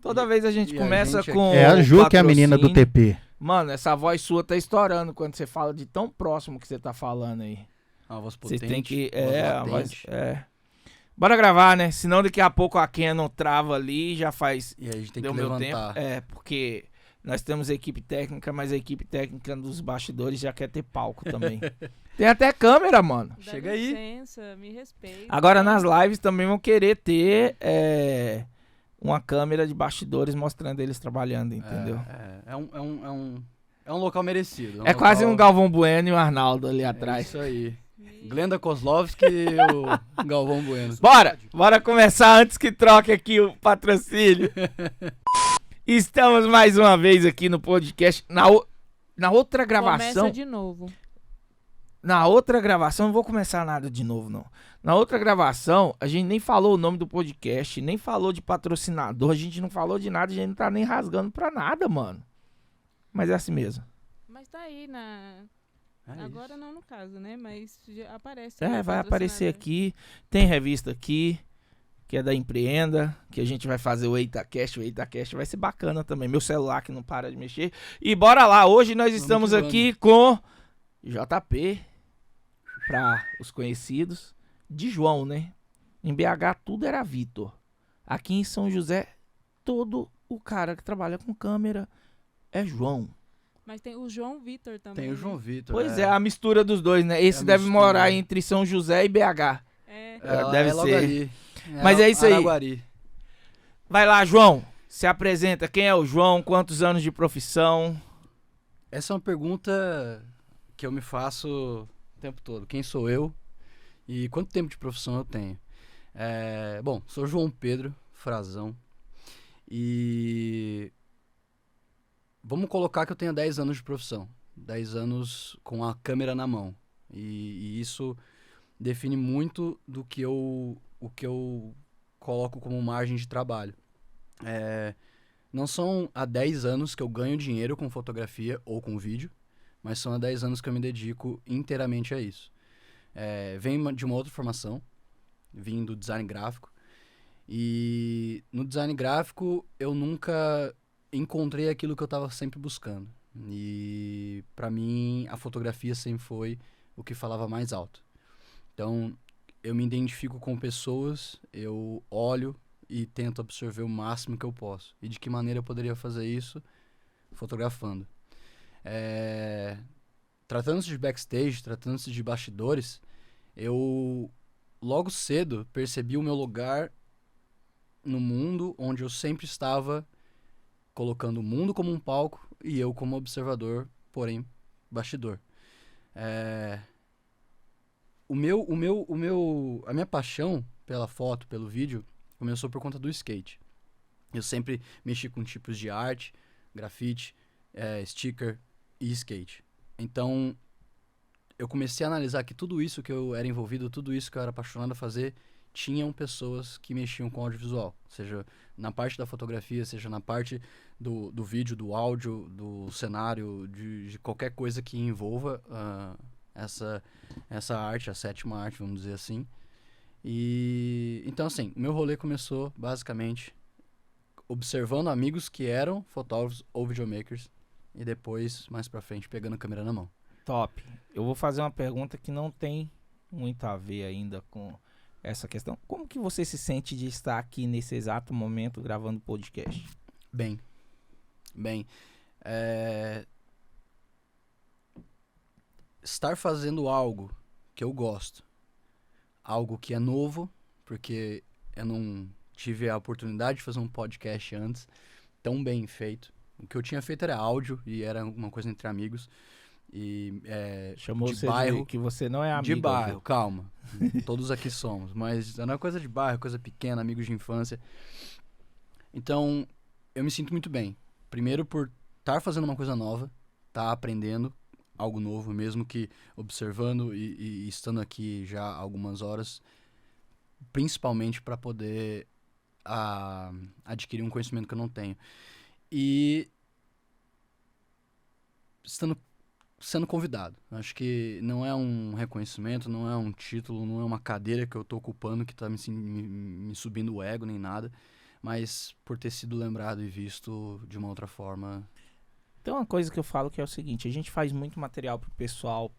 Toda vez a gente começa com... É a Ju que é a menina do TP. Mano, essa voz sua tá estourando quando você fala de tão próximo que você tá falando aí. Uma voz potente. Vocês têm que... voz a voz, Bora gravar, né? Senão daqui a pouco a Canon trava ali e já faz... E aí a gente tem Deu que meu levantar. tempo. Porque nós temos a equipe técnica, mas a equipe técnica dos bastidores já quer ter palco também. Tem até câmera, mano. Dá Chega aí. licença, me respeita. Agora nas lives também vão querer ter uma câmera de bastidores mostrando eles trabalhando, entendeu? É um local merecido. É quase um Galvão Bueno e o Arnaldo ali atrás. Isso aí. Glenda Kozlovski e o Galvão Bueno. Bora começar antes que troque aqui o patrocínio. Estamos mais uma vez aqui no podcast. Na outra gravação... Começa de novo. Na outra gravação, não vou começar nada de novo, não. Na outra gravação, a gente nem falou o nome do podcast, nem falou de patrocinador, a gente não falou de nada, a gente não tá nem rasgando pra nada, mano. Mas é assim mesmo. Mas tá aí na... Agora não no caso, né? Mas já aparece. Vai aparecer aqui. Tem revista aqui, que é da Empreenda, que a gente vai fazer o EitaCast. O EitaCast vai ser bacana também. Meu celular que não para de mexer. E bora lá, hoje nós estamos aqui com JP, para os conhecidos, de João, né? Em BH tudo era Vitor. Aqui em São José, todo o cara que trabalha com câmera é João. Mas tem o João Vitor também. Tem o João Vitor. Pois é, a mistura dos dois, né? Esse deve morar entre São José e BH. Deve ser. Mas é isso aí. Araguari. Vai lá, João. Se apresenta. Quem é o João? Quantos anos de profissão? Essa é uma pergunta que eu me faço o tempo todo. Quem sou eu? E quanto tempo de profissão eu tenho? Bom, sou João Pedro Frazão. E... vamos colocar que eu tenho 10 anos de profissão. 10 anos com a câmera na mão. E isso define muito o que eu coloco como margem de trabalho. Não são há 10 anos que eu ganho dinheiro com fotografia ou com vídeo, mas são há 10 anos que eu me dedico inteiramente a isso. Venho de uma outra formação, vim do design gráfico. E no design gráfico eu nunca encontrei aquilo que eu estava sempre buscando. E para mim a fotografia sempre foi o que falava mais alto. Então eu me identifico com pessoas, eu olho e tento absorver o máximo que eu posso. E de que maneira eu poderia fazer isso? Fotografando. Tratando-se de backstage, tratando-se de bastidores, eu logo cedo percebi o meu lugar no mundo onde eu sempre estava colocando o mundo como um palco e eu como observador, porém bastidor. A minha paixão pela foto, pelo vídeo, começou por conta do skate. Eu sempre mexi com tipos de arte, grafite, sticker e skate. Então, eu comecei a analisar que tudo isso que eu era envolvido, tudo isso que eu era apaixonado a fazer, tinham pessoas que mexiam com audiovisual. Seja na parte da fotografia, seja na parte do vídeo, do áudio, do cenário, de qualquer coisa que envolva essa arte, a sétima arte, vamos dizer assim. E então, assim, o meu rolê começou basicamente observando amigos que eram fotógrafos ou videomakers e depois, mais pra frente, pegando a câmera na mão. Top. Eu vou fazer uma pergunta que não tem muito a ver ainda com essa questão. Como que você se sente de estar aqui nesse exato momento gravando podcast? Bem. Estar fazendo algo que eu gosto, algo que é novo, porque eu não tive a oportunidade de fazer um podcast antes, tão bem feito. O que eu tinha feito era áudio e era uma coisa entre amigos. E chamou de você bairro, que você não é amigo. de bairro, calma. Todos aqui somos, mas não é coisa de bairro, coisa pequena, amigos de infância. Então, eu me sinto muito bem. Primeiro por estar fazendo uma coisa nova, estar aprendendo algo novo, mesmo que observando e estando aqui já há algumas horas, principalmente para poder adquirir um conhecimento que eu não tenho. E sendo convidado. Acho que não é um reconhecimento, não é um título, não é uma cadeira que eu tô ocupando que tá me subindo o ego nem nada, mas por ter sido lembrado e visto de uma outra forma. Tem uma coisa que eu falo que é o seguinte, a gente faz muito material pro pessoal,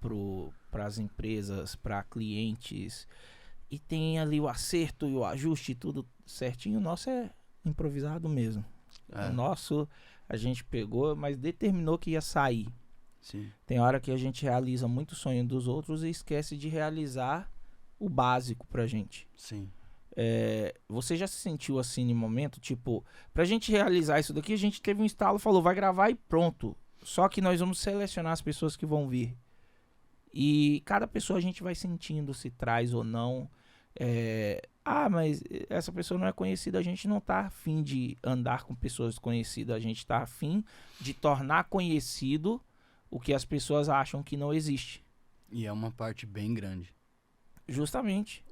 pras empresas, pra clientes, e tem ali o acerto e o ajuste, tudo certinho. O nosso é improvisado mesmo. O nosso a gente pegou, mas determinou que ia sair. Sim. Tem hora que a gente realiza muito sonho dos outros e esquece de realizar o básico pra gente. Sim. Você já se sentiu assim no momento? Tipo, pra gente realizar isso daqui, a gente teve um estalo, falou, vai gravar e pronto. Só que nós vamos selecionar as pessoas que vão vir. E cada pessoa a gente vai sentindo se traz ou não. Mas essa pessoa não é conhecida, a gente não tá afim de andar com pessoas conhecidas, a gente tá afim de tornar conhecido o que as pessoas acham que não existe. E é uma parte bem grande. Justamente.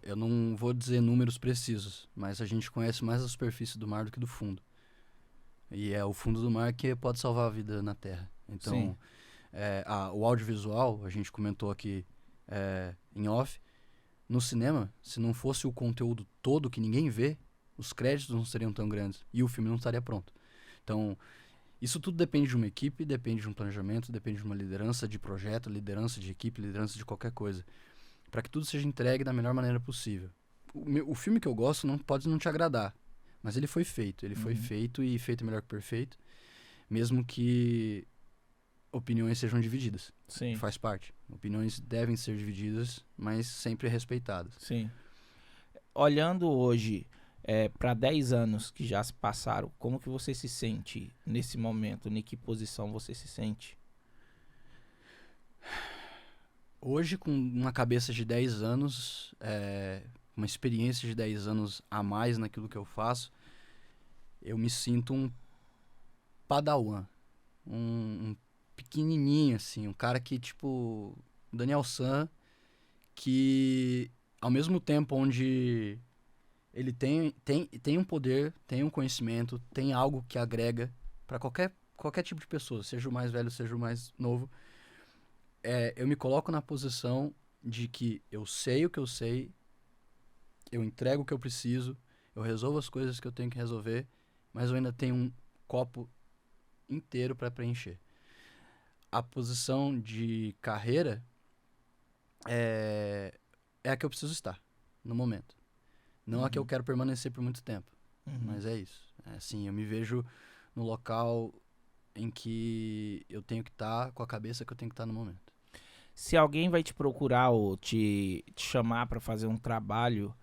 Eu não vou dizer números precisos, mas a gente conhece mais a superfície do mar do que do fundo. E é o fundo do mar que pode salvar a vida na Terra. Então, o audiovisual, a gente comentou aqui em off, no cinema, se não fosse o conteúdo todo que ninguém vê, os créditos não seriam tão grandes e o filme não estaria pronto. Então, isso tudo depende de uma equipe, depende de um planejamento, depende de uma liderança de projeto, liderança de equipe, liderança de qualquer coisa, para que tudo seja entregue da melhor maneira possível. O filme que eu gosto pode não te agradar, mas ele foi feito. Ele foi feito e feito melhor que perfeito, mesmo que opiniões sejam divididas. Sim. Faz parte. Opiniões devem ser divididas, mas sempre respeitadas. Sim. Olhando hoje para 10 anos que já se passaram, como que você se sente nesse momento? Em que posição você se sente? Hoje, com uma cabeça de 10 anos, uma experiência de 10 anos a mais naquilo que eu faço, eu me sinto um padawan, um pequenininho, assim, um cara que, tipo, Daniel San, que ao mesmo tempo onde ele tem um poder, tem um conhecimento, tem algo que agrega para qualquer tipo de pessoa, seja o mais velho, seja o mais novo, eu me coloco na posição de que eu sei o que eu sei, eu entrego o que eu preciso, eu resolvo as coisas que eu tenho que resolver, mas eu ainda tenho um copo inteiro para preencher. A posição de carreira é a que eu preciso estar no momento. Não a que eu quero permanecer por muito tempo, mas é isso. Assim, eu me vejo no local em que eu tenho que estar com a cabeça que eu tenho que estar no momento. Se alguém vai te procurar ou te chamar para fazer um trabalho,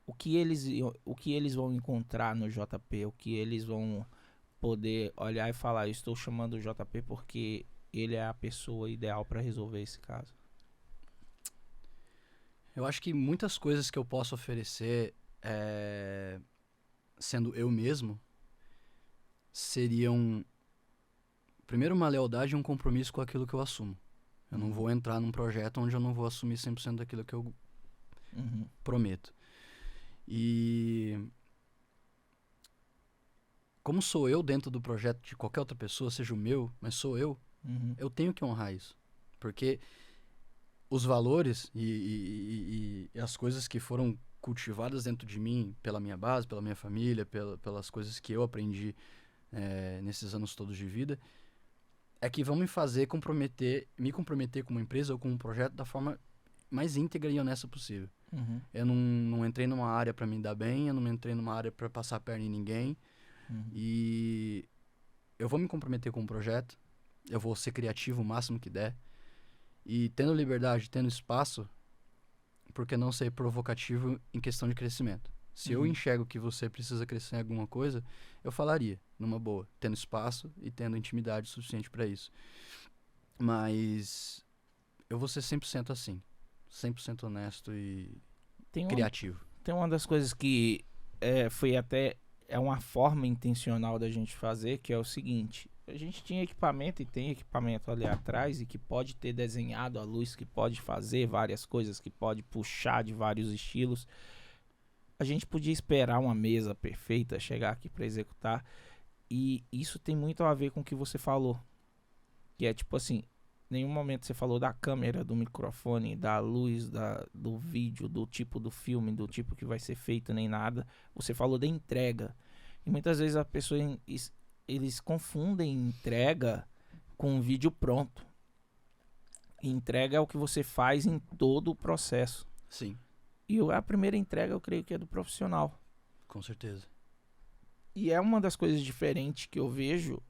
o que eles vão encontrar no JP? O que eles vão poder olhar e falar, eu estou chamando o JP porque ele é a pessoa ideal para resolver esse caso? Eu acho que muitas coisas que eu posso oferecer, sendo eu mesmo, seriam, primeiro, uma lealdade e um compromisso com aquilo que eu assumo. Eu não vou entrar num projeto onde eu não vou assumir 100% daquilo que eu prometo. E como sou eu dentro do projeto de qualquer outra pessoa, seja o meu, mas sou eu, eu tenho que honrar isso. Porque os valores e as coisas que foram cultivadas dentro de mim pela minha base, pela minha família, pelas coisas que eu aprendi nesses anos todos de vida, é que vão me fazer me comprometer com uma empresa ou com um projeto da forma mais íntegra e honesta possível. Eu não entrei numa área para me dar bem, eu não entrei numa área para passar a perna em ninguém. E eu vou me comprometer com um projeto, eu vou ser criativo o máximo que der. E tendo liberdade, tendo espaço, por que não ser provocativo em questão de crescimento? Se eu enxergo que você precisa crescer em alguma coisa, eu falaria, numa boa, tendo espaço e tendo intimidade suficiente para isso. Mas eu vou ser 100% assim, 100% honesto e criativo. Tem uma das coisas que foi até uma forma intencional da gente fazer, que é o seguinte: a gente tinha equipamento e tem equipamento ali atrás e que pode ter desenhado a luz, que pode fazer várias coisas, que pode puxar de vários estilos. A gente podia esperar uma mesa perfeita chegar aqui para executar, e isso tem muito a ver com o que você falou, que é tipo assim, nenhum momento você falou da câmera, do microfone, da luz, do vídeo, do tipo do filme, do tipo que vai ser feito, nem nada. Você falou da entrega. E muitas vezes a pessoa, eles confundem entrega com um vídeo pronto. E entrega é o que você faz em todo o processo. Sim. E a primeira entrega eu creio que é do profissional. Com certeza. E é uma das coisas diferentes que eu vejo,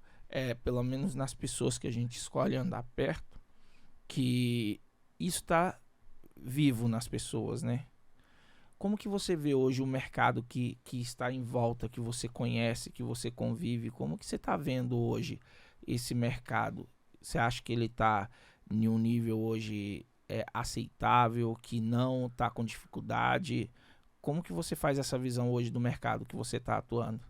pelo menos nas pessoas que a gente escolhe andar perto, que isso está vivo nas pessoas, né? Como que você vê hoje o mercado que está em volta, que você conhece, que você convive? Como que você está vendo hoje esse mercado? Você acha que ele está em um nível hoje aceitável, que não está com dificuldade? Como que você faz essa visão hoje do mercado que você está atuando?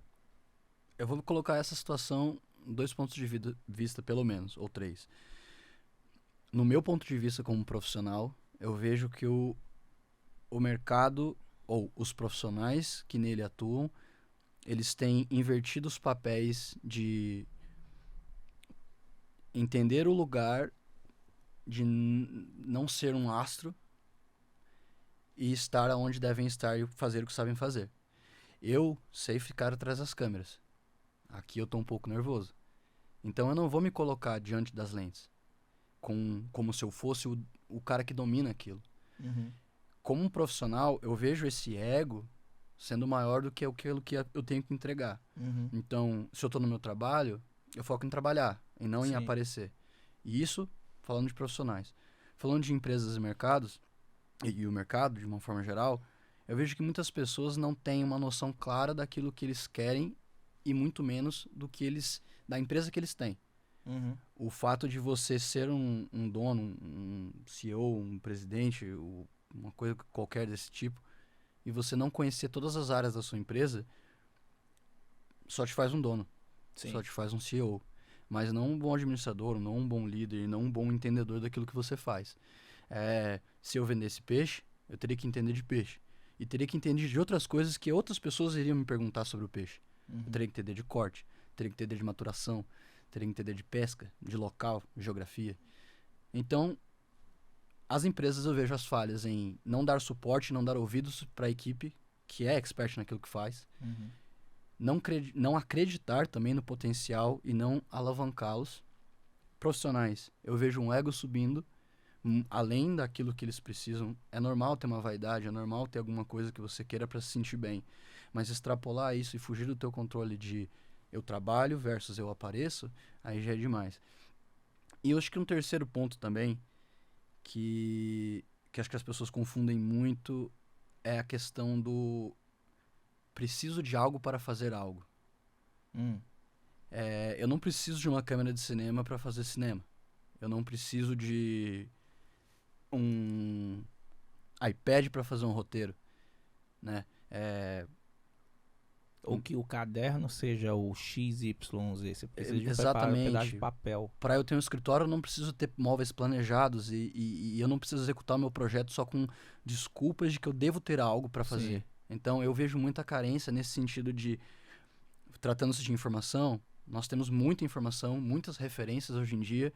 Eu vou colocar essa situação em 2 pontos de vista, pelo menos, ou 3. No meu ponto de vista como profissional, eu vejo que o mercado, ou os profissionais que nele atuam, eles têm invertido os papéis de entender o lugar, de não ser um astro e estar onde devem estar e fazer o que sabem fazer. Eu sei ficar atrás das câmeras. Aqui eu tô um pouco nervoso. Então eu não vou me colocar diante das lentes como se eu fosse o cara que domina aquilo. Uhum. Como um profissional, eu vejo esse ego sendo maior do que aquilo que eu tenho que entregar. Uhum. Então, se eu tô no meu trabalho, eu foco em trabalhar e não em aparecer. E isso, falando de profissionais. Falando de empresas e mercados, e o mercado de uma forma geral, eu vejo que muitas pessoas não têm uma noção clara daquilo que eles querem e muito menos da empresa que eles têm. Uhum. O fato de você ser um dono, um CEO, um presidente, uma coisa qualquer desse tipo, e você não conhecer todas as áreas da sua empresa, só te faz um dono. Sim. Só te faz um CEO. Mas não um bom administrador, não um bom líder, não um bom entendedor daquilo que você faz. Se eu vendesse peixe, eu teria que entender de peixe. E teria que entender de outras coisas que outras pessoas iriam me perguntar sobre o peixe. Uhum. Eu teria que entender de corte, teria que entender de maturação, teria que entender de pesca, de local, de geografia. Então, as empresas eu vejo as falhas em não dar suporte, não dar ouvidos para a equipe que é expert naquilo que faz. Uhum. Não acreditar também no potencial e não alavancá-los. Profissionais, eu vejo um ego subindo, além daquilo que eles precisam. É normal ter uma vaidade, é normal ter alguma coisa que você queira para se sentir bem. Mas extrapolar isso e fugir do teu controle de eu trabalho versus eu apareço, aí já é demais. E eu acho que um terceiro ponto também, que acho que as pessoas confundem muito, é a questão do preciso de algo para fazer algo. Eu não preciso de uma câmera de cinema para fazer cinema. Eu não preciso de um iPad para fazer um roteiro, né? Ou que o caderno seja o XYZ, você precisa de exatamente. Um pedaço de papel. Para eu ter um escritório, eu não preciso ter móveis planejados e eu não preciso executar o meu projeto só com desculpas de que eu devo ter algo para fazer. Sim. Então, eu vejo muita carência nesse sentido de, tratando-se de informação, nós temos muita informação, muitas referências hoje em dia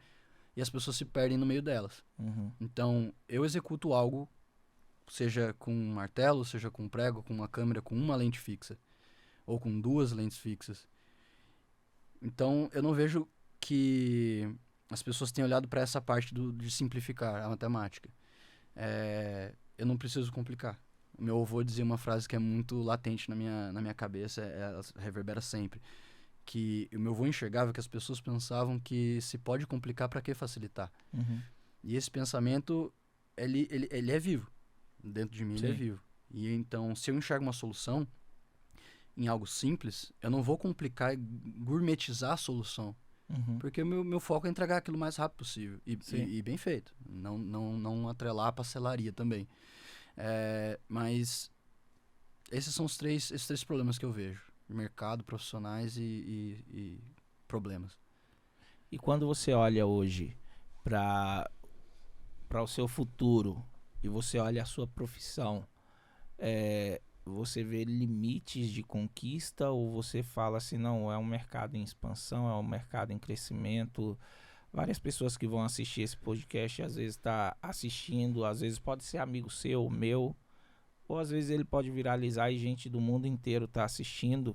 e as pessoas se perdem no meio delas. Uhum. Então, eu executo algo, seja com um martelo, seja com um prego, com uma câmera, com uma lente fixa ou com 2 lentes fixas. Então, eu não vejo que as pessoas tenham olhado para essa parte de simplificar a matemática. Eu não preciso complicar. O meu avô dizia uma frase que é muito latente na minha cabeça, ela reverbera sempre, que o meu avô enxergava que as pessoas pensavam que se pode complicar, para que facilitar? Uhum. E esse pensamento, ele é vivo. Dentro de mim, ele é vivo. E então, se eu enxergo uma solução em algo simples, eu não vou complicar e gourmetizar a solução. Uhum. Porque o meu foco é entregar aquilo o mais rápido possível. E bem feito. Não atrelar a parcelaria também. Mas esses são esses três problemas que eu vejo. Mercado, profissionais e problemas. E quando você olha hoje para o seu futuro e você olha a sua profissão, você vê limites de conquista ou você fala assim, não, é um mercado em expansão, é um mercado em crescimento, várias pessoas que vão assistir esse podcast, às vezes tá assistindo, às vezes pode ser amigo seu, meu, ou às vezes ele pode viralizar e gente do mundo inteiro tá assistindo.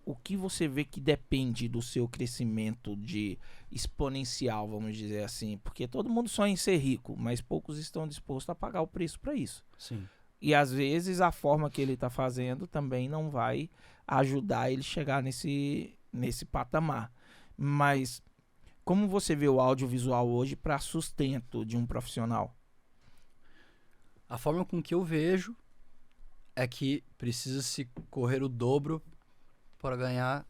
O que você vê que depende do seu crescimento de exponencial, vamos dizer assim? Porque todo mundo sonha em ser rico, mas poucos estão dispostos a pagar o preço para isso. Sim. E às vezes a forma que ele está fazendo também não vai ajudar ele chegar nesse patamar. Mas como você vê o audiovisual hoje para sustento de um profissional? A forma com que eu vejo é que precisa se correr o dobro para ganhar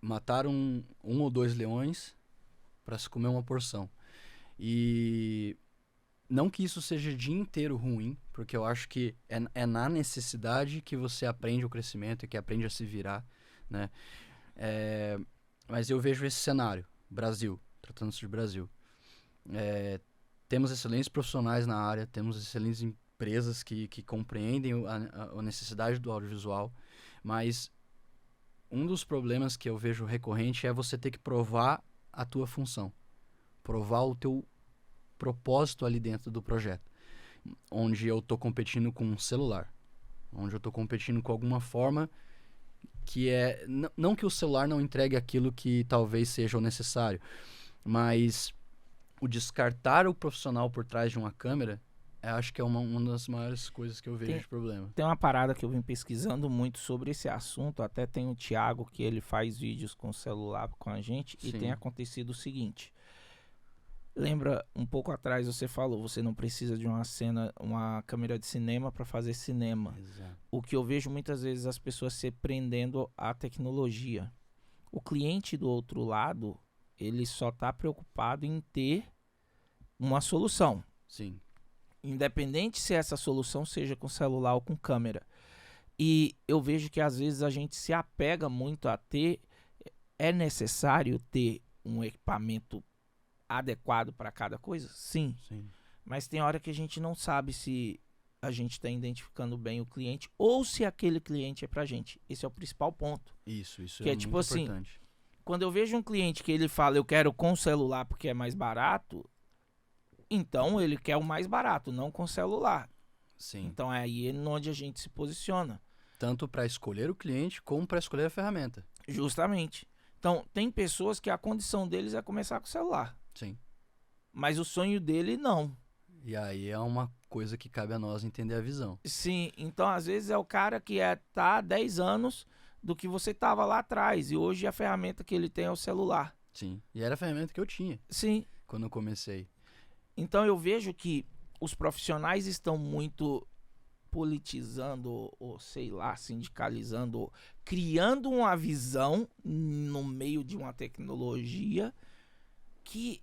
matar um ou 2 leões para se comer uma porção. E não que isso seja o dia inteiro ruim, porque eu acho que é na necessidade que você aprende o crescimento e que aprende a se virar, né? Mas eu vejo esse cenário, Brasil, tratando-se de Brasil. Temos excelentes profissionais na área, temos excelentes empresas que compreendem a necessidade do audiovisual, mas um dos problemas que eu vejo recorrente é você ter que provar a tua função, provar o teu propósito ali dentro do projeto, onde eu estou competindo com um celular, onde eu estou competindo com alguma forma que não que o celular não entregue aquilo que talvez seja o necessário, mas o descartar o profissional por trás de uma câmera, eu acho que é uma das maiores coisas que eu vejo de problema. Tem uma parada que eu vim pesquisando muito sobre esse assunto, até tem o Thiago que ele faz vídeos com celular com a gente. Sim. E tem acontecido o seguinte, lembra um pouco atrás você falou, você não precisa de uma câmera de cinema para fazer cinema. Exato. O que eu vejo muitas vezes as pessoas se prendendo à tecnologia. O cliente do outro lado, ele só está preocupado em ter uma solução. Sim. Independente se essa solução seja com celular ou com câmera. E eu vejo que às vezes a gente se apega muito a ter... É necessário ter um equipamento adequado para cada coisa? Sim. Mas tem hora que a gente não sabe se a gente está identificando bem o cliente ou se aquele cliente é pra gente. Esse é o principal ponto. Isso que é tipo assim, importante. Quando eu vejo um cliente que ele fala, eu quero com celular porque é mais barato, então ele quer o mais barato, não com celular. Sim. Então é aí onde a gente se posiciona. Tanto para escolher o cliente como para escolher a ferramenta. Justamente. Então tem pessoas que a condição deles é começar com o celular. Sim. Mas o sonho dele não. E aí é uma coisa que cabe a nós entender a visão. Sim, então às vezes é o cara que tá há 10 anos do que você tava lá atrás. E hoje a ferramenta que ele tem é o celular. Sim, e era a ferramenta que eu tinha. Sim. Quando eu comecei. Então eu vejo que os profissionais estão muito politizando, ou sei lá, sindicalizando, ou criando uma visão no meio de uma tecnologia que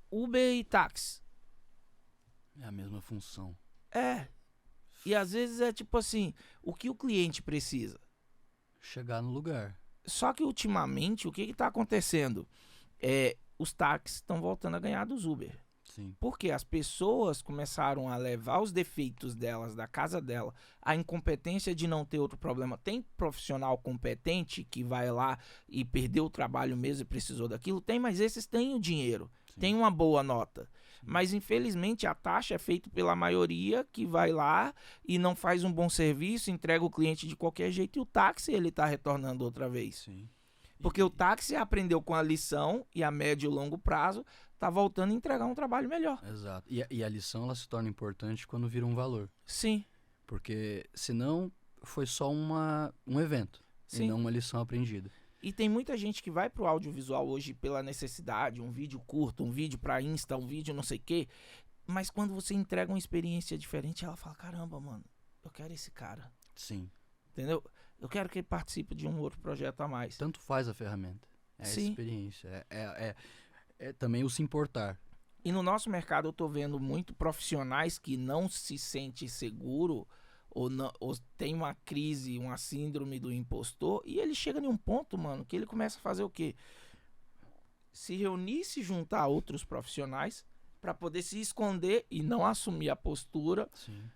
Uber e táxi é a mesma função. E às vezes é tipo assim, o que o cliente precisa? Chegar no lugar. Só que ultimamente, o que está acontecendo? Os táxis estão voltando a ganhar dos Uber. Sim. Porque as pessoas começaram a levar os defeitos delas, da casa dela, a incompetência de não ter outro problema. Tem profissional competente que vai lá e perdeu o trabalho mesmo e precisou daquilo? Tem, mas esses têm o dinheiro, têm uma boa nota. Sim. Mas infelizmente a taxa é feita pela maioria que vai lá e não faz um bom serviço, entrega o cliente de qualquer jeito e o táxi ele está retornando outra vez. Sim. Porque o táxi aprendeu com a lição e a médio e longo prazo tá voltando a entregar um trabalho melhor. Exato. E a lição ela se torna importante quando vira um valor. Sim. Porque senão foi só um evento. Sim. E não uma lição aprendida. E tem muita gente que vai pro audiovisual hoje pela necessidade, um vídeo curto, um vídeo pra Insta, um vídeo não sei o quê. Mas quando você entrega uma experiência diferente, ela fala, caramba, mano, eu quero esse cara. Sim. Entendeu? Eu quero que ele participe de um outro projeto a mais. Tanto faz a ferramenta. Sim. A experiência. É também o se importar. E no nosso mercado eu tô vendo muito profissionais que não se sentem seguro ou tem uma crise, uma síndrome do impostor e ele chega em um ponto, mano, que ele começa a fazer o quê? Se reunir, se juntar a outros profissionais para poder se esconder e não assumir a postura. Sim.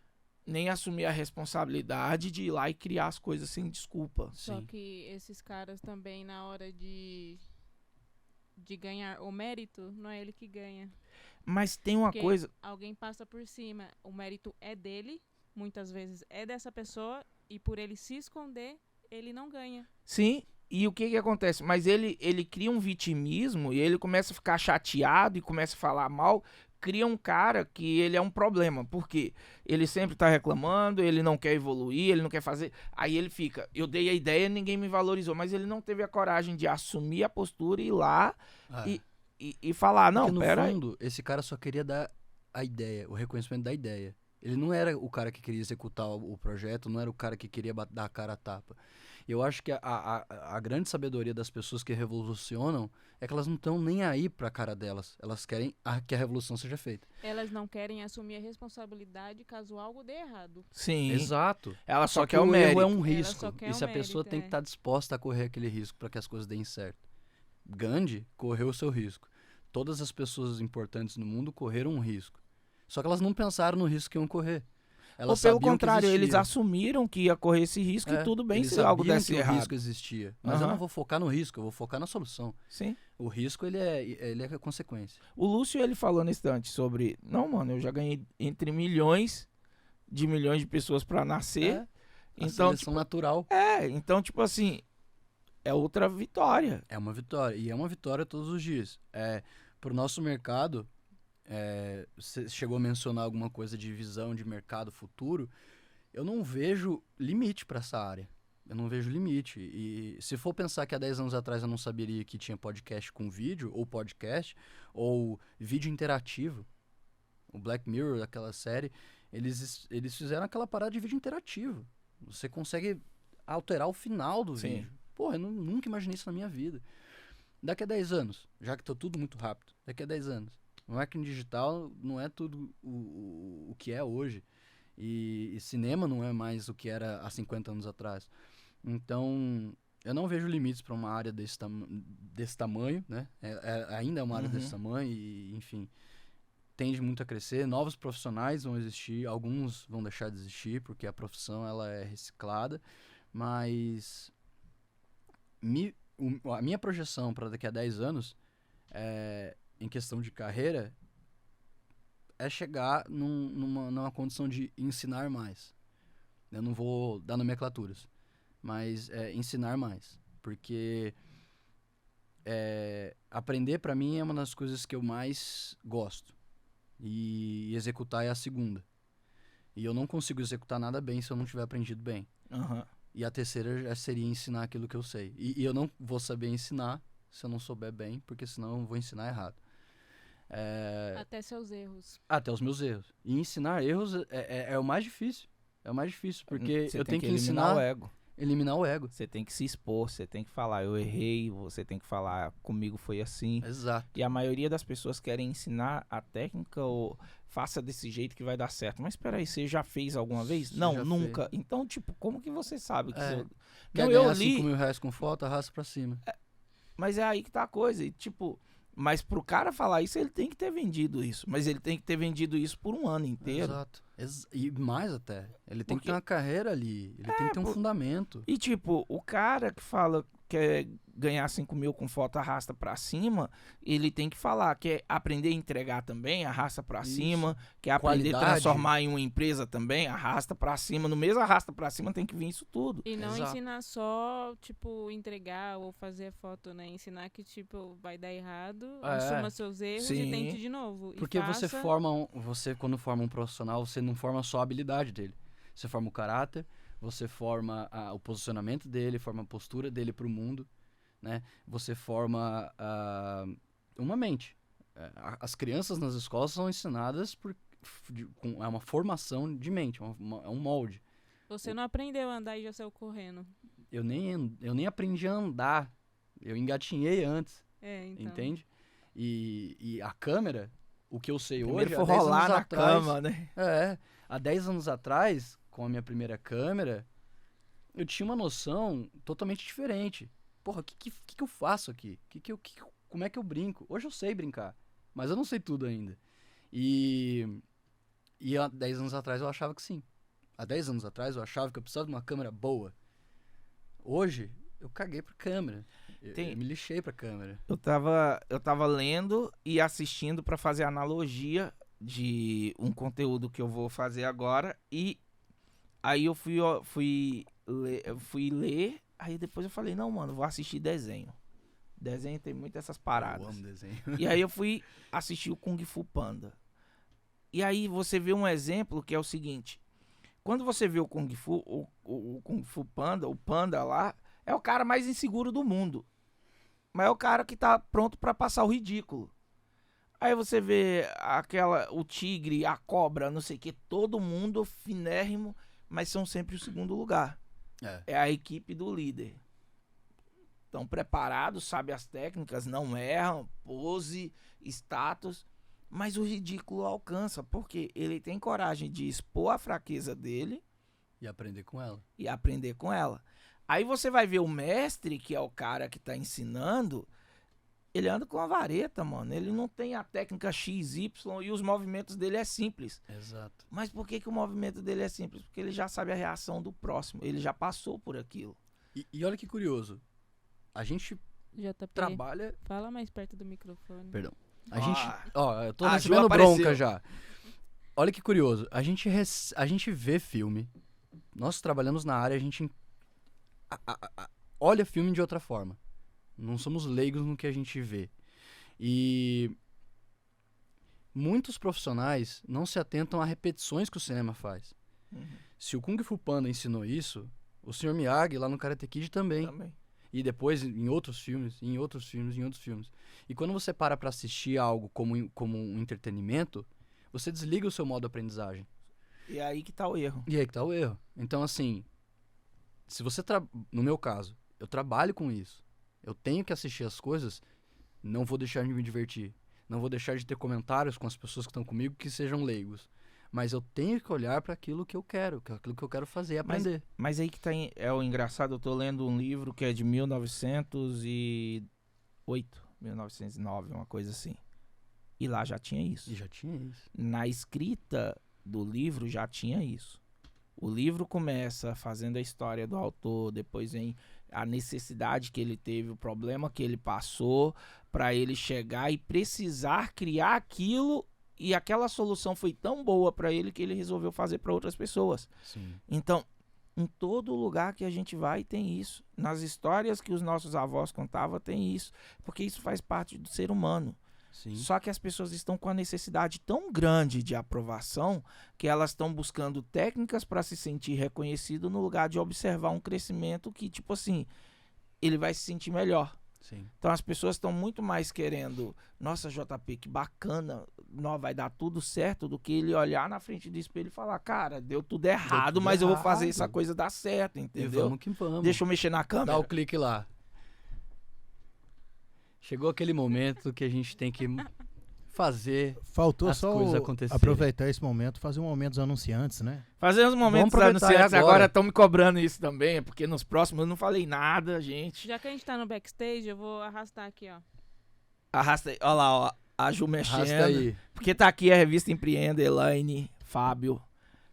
nem assumir a responsabilidade de ir lá e criar as coisas sem desculpa. Só Sim. que esses caras também, na hora de ganhar o mérito, não é ele que ganha. Mas tem uma Porque coisa... alguém passa por cima. O mérito é dele, muitas vezes é dessa pessoa, e por ele se esconder, ele não ganha. Sim, e o que que acontece? Mas ele cria um vitimismo e ele começa a ficar chateado e começa a falar mal, cria um cara que ele é um problema, porque ele sempre tá reclamando, ele não quer evoluir, ele não quer fazer, aí ele fica, eu dei a ideia, ninguém me valorizou, mas ele não teve a coragem de assumir a postura e ir lá e falar, não, Porque, no pera aí. fundo, esse cara só queria dar a ideia, o reconhecimento da ideia. Ele não era o cara que queria executar o projeto, não era o cara que queria dar a cara a tapa. Eu acho que a grande sabedoria das pessoas que revolucionam é que elas não estão nem aí pra cara delas. Elas querem que a revolução seja feita. Elas não querem assumir a responsabilidade caso algo dê errado. Sim, Exato. ela só quer que o o mérito. erro é um Ela risco. só quer E o se a pessoa mérito, tem que é. estar disposta a correr aquele risco para que as coisas deem certo. Gandhi correu o seu risco. Todas as pessoas importantes no mundo correram um risco. Só que elas não pensaram no risco que iam correr. Ou Elas pelo sabiam que contrário, eles existia. assumiram que ia correr esse risco e tudo bem eles se algo sabiam desse que o errado. risco existia. Mas eu Aham. não vou focar no risco, eu vou focar na solução. Sim. O risco, ele é a consequência. O Lúcio, ele falou nesse instante sobre, não, mano, eu já ganhei entre milhões de pessoas pra nascer. A Então, seleção natural então, tipo assim, é outra vitória. é uma vitória. E é uma vitória todos os dias. Pro nosso mercado, você chegou a mencionar alguma coisa de visão de mercado futuro. Eu não vejo limite para essa área. Eu não vejo limite. E se for pensar que há 10 anos atrás eu não saberia que tinha podcast com vídeo, ou podcast, ou vídeo interativo, o Black Mirror, aquela série, eles fizeram aquela parada de vídeo interativo. Você consegue alterar o final do Sim. vídeo. Pô, eu nunca imaginei isso na minha vida. Daqui a 10 anos, já que tá tudo muito rápido, daqui a 10 anos, o marketing digital não é tudo o que é hoje. E cinema não é mais o que era há 50 anos atrás. Então, eu não vejo limites para uma área desse tamanho, né? Ainda é uma área desse tamanho e, enfim, tende muito a crescer. Novos profissionais vão existir, alguns vão deixar de existir, porque a profissão ela é reciclada. Mas a minha projeção para daqui a 10 anos, em questão de carreira, é chegar numa condição de ensinar mais. Eu não vou dar nomenclaturas, mas ensinar mais. Porque aprender, para mim, é uma das coisas que eu mais gosto. E executar é a segunda. E eu não consigo executar nada bem se eu não tiver aprendido bem. Aham. E a terceira já seria ensinar aquilo que eu sei. E eu não vou saber ensinar se eu não souber bem, porque senão eu vou ensinar errado. Até seus erros. Até os meus erros. E ensinar erros é o mais difícil. É o mais difícil, porque Você eu tem tenho que eliminar ensinar, o ego. eliminar o ego. Você tem que se expor, você tem que falar, eu errei, você tem que falar, comigo foi assim. Exato. E a maioria das pessoas querem ensinar a técnica ou faça desse jeito que vai dar certo. Mas espera aí, você já fez alguma vez? Você Não, já nunca. Então, tipo, como que você sabe que você... Quer Não, ganhar eu li, 5 mil reais com foto, arrasta pra cima. mas é aí que tá a coisa. E, tipo, mas pro cara falar isso, ele tem que ter vendido isso. Mas ele tem que ter vendido isso por um ano inteiro. Exato. E mais até. Ele tem que Porque- ter uma carreira ali. Ele tem que ter um fundamento. E tipo, o cara que fala que quer ganhar 5 mil com foto arrasta pra cima, ele tem que falar, quer aprender a entregar também, arrasta pra Isso. cima, quer aprender a Qualidade. transformar em uma empresa também, arrasta pra cima. No mesmo arrasta pra cima tem que vir isso tudo. E não Exato. ensinar só, tipo, entregar ou fazer foto, né? Ensinar que, tipo, vai dar errado, assuma seus erros Sim. e tente de novo. Porque e faça... você quando forma um profissional, você não forma só a habilidade dele. Você forma o caráter, você forma o posicionamento dele, forma a postura dele pro mundo, né? Você forma uma mente. As crianças nas escolas são ensinadas é uma formação de mente, é um molde. Você não aprendeu a andar e já saiu correndo. Eu nem aprendi a andar, eu engatinhei antes, Então. entende? E a câmera, o que eu sei Primeiro hoje, foi há 10 rolar anos na atrás, cama, né? há 10 anos atrás, com a minha primeira câmera, eu tinha uma noção totalmente diferente. Porra, o que eu faço aqui? Como é que eu brinco? Hoje eu sei brincar, mas eu não sei tudo ainda. E há 10 anos atrás eu achava que sim. há 10 anos atrás, eu achava que eu precisava de uma câmera boa. Hoje, eu caguei pra câmera. Eu me lixei pra câmera. Eu tava lendo e assistindo pra fazer analogia de um conteúdo que eu vou fazer agora. E aí eu fui ler. Aí depois eu falei, não, mano, vou assistir desenho. Desenho tem muito essas paradas. Eu amo desenho. E aí eu fui assistir o Kung Fu Panda. E aí você vê um exemplo que é o seguinte. Quando você vê o Kung Fu, o Kung Fu Panda, o Panda lá, é o cara mais inseguro do mundo. Mas é o cara que tá pronto pra passar o ridículo. Aí você vê o tigre, a cobra, não sei o que, todo mundo finérrimo, mas são sempre o segundo lugar. É a equipe do líder. Estão preparados, sabem as técnicas, não erram, pose, status, mas o ridículo alcança, porque ele tem coragem de expor a fraqueza dele e aprender com ela. Aí você vai ver o mestre, que é o cara que tá ensinando, ele anda com uma vareta, mano. Ele não tem a técnica XY e os movimentos dele é simples. Exato. Mas por que o movimento dele é simples? Porque ele já sabe a reação do próximo, ele já passou por aquilo. E olha que curioso, a gente JP, trabalha... fala mais perto do microfone. Perdão. Eu tô a recebendo Ju bronca apareceu. já. Olha que curioso, a gente vê filme, nós trabalhamos na área, a gente olha filme de outra forma. Não somos leigos no que a gente vê. E muitos profissionais não se atentam a repetições que o cinema faz. Se o Kung Fu Panda ensinou isso, o Sr. Miyagi lá no Karate Kid também. E depois em outros filmes. E quando você para pra assistir algo como um entretenimento, você desliga o seu modo de aprendizagem. E é aí que tá o erro. Então, assim, se você no meu caso, eu trabalho com isso. Eu tenho que assistir as coisas, não vou deixar de me divertir. Não vou deixar de ter comentários com as pessoas que estão comigo que sejam leigos. Mas eu tenho que olhar para aquilo que eu quero, aquilo que eu quero fazer e aprender. Mas aí que tá é o engraçado, eu tô lendo um livro que é de 1908, 1909, uma coisa assim. E lá já tinha isso. Na escrita do livro já tinha isso. O livro começa fazendo a história do autor, depois vem a necessidade que ele teve, o problema que ele passou, para ele chegar e precisar criar aquilo, e aquela solução foi tão boa para ele que ele resolveu fazer para outras pessoas. Sim. Então, em todo lugar que a gente vai tem isso. Nas histórias que os nossos avós contavam tem isso, porque isso faz parte do ser humano. Sim. Só que as pessoas estão com a necessidade tão grande de aprovação que elas estão buscando técnicas para se sentir reconhecido no lugar de observar um crescimento que, tipo assim, ele vai se sentir melhor. Sim. Então as pessoas estão muito mais querendo, nossa, JP, que bacana, vai dar tudo certo, do que ele olhar na frente do espelho e falar, cara, deu tudo errado, mas eu vou fazer essa coisa dar certo, entendeu? E vamos que vamos. Deixa eu mexer na câmera. Dá o clique lá. Chegou aquele momento que a gente tem que fazer Faltou as só coisas acontecerem. aproveitar esse momento, fazer um momento dos anunciantes, né? Fazer uns momentos aproveitar anunciantes agora. agora estão me cobrando isso também, porque nos próximos eu não falei nada, gente. Já que a gente tá no backstage, eu vou arrastar aqui, ó. Arrasta aí, olha lá, ó, a Ju mexendo. Arrasta aí. Porque tá aqui a revista Empreenda, Elaine, Fábio.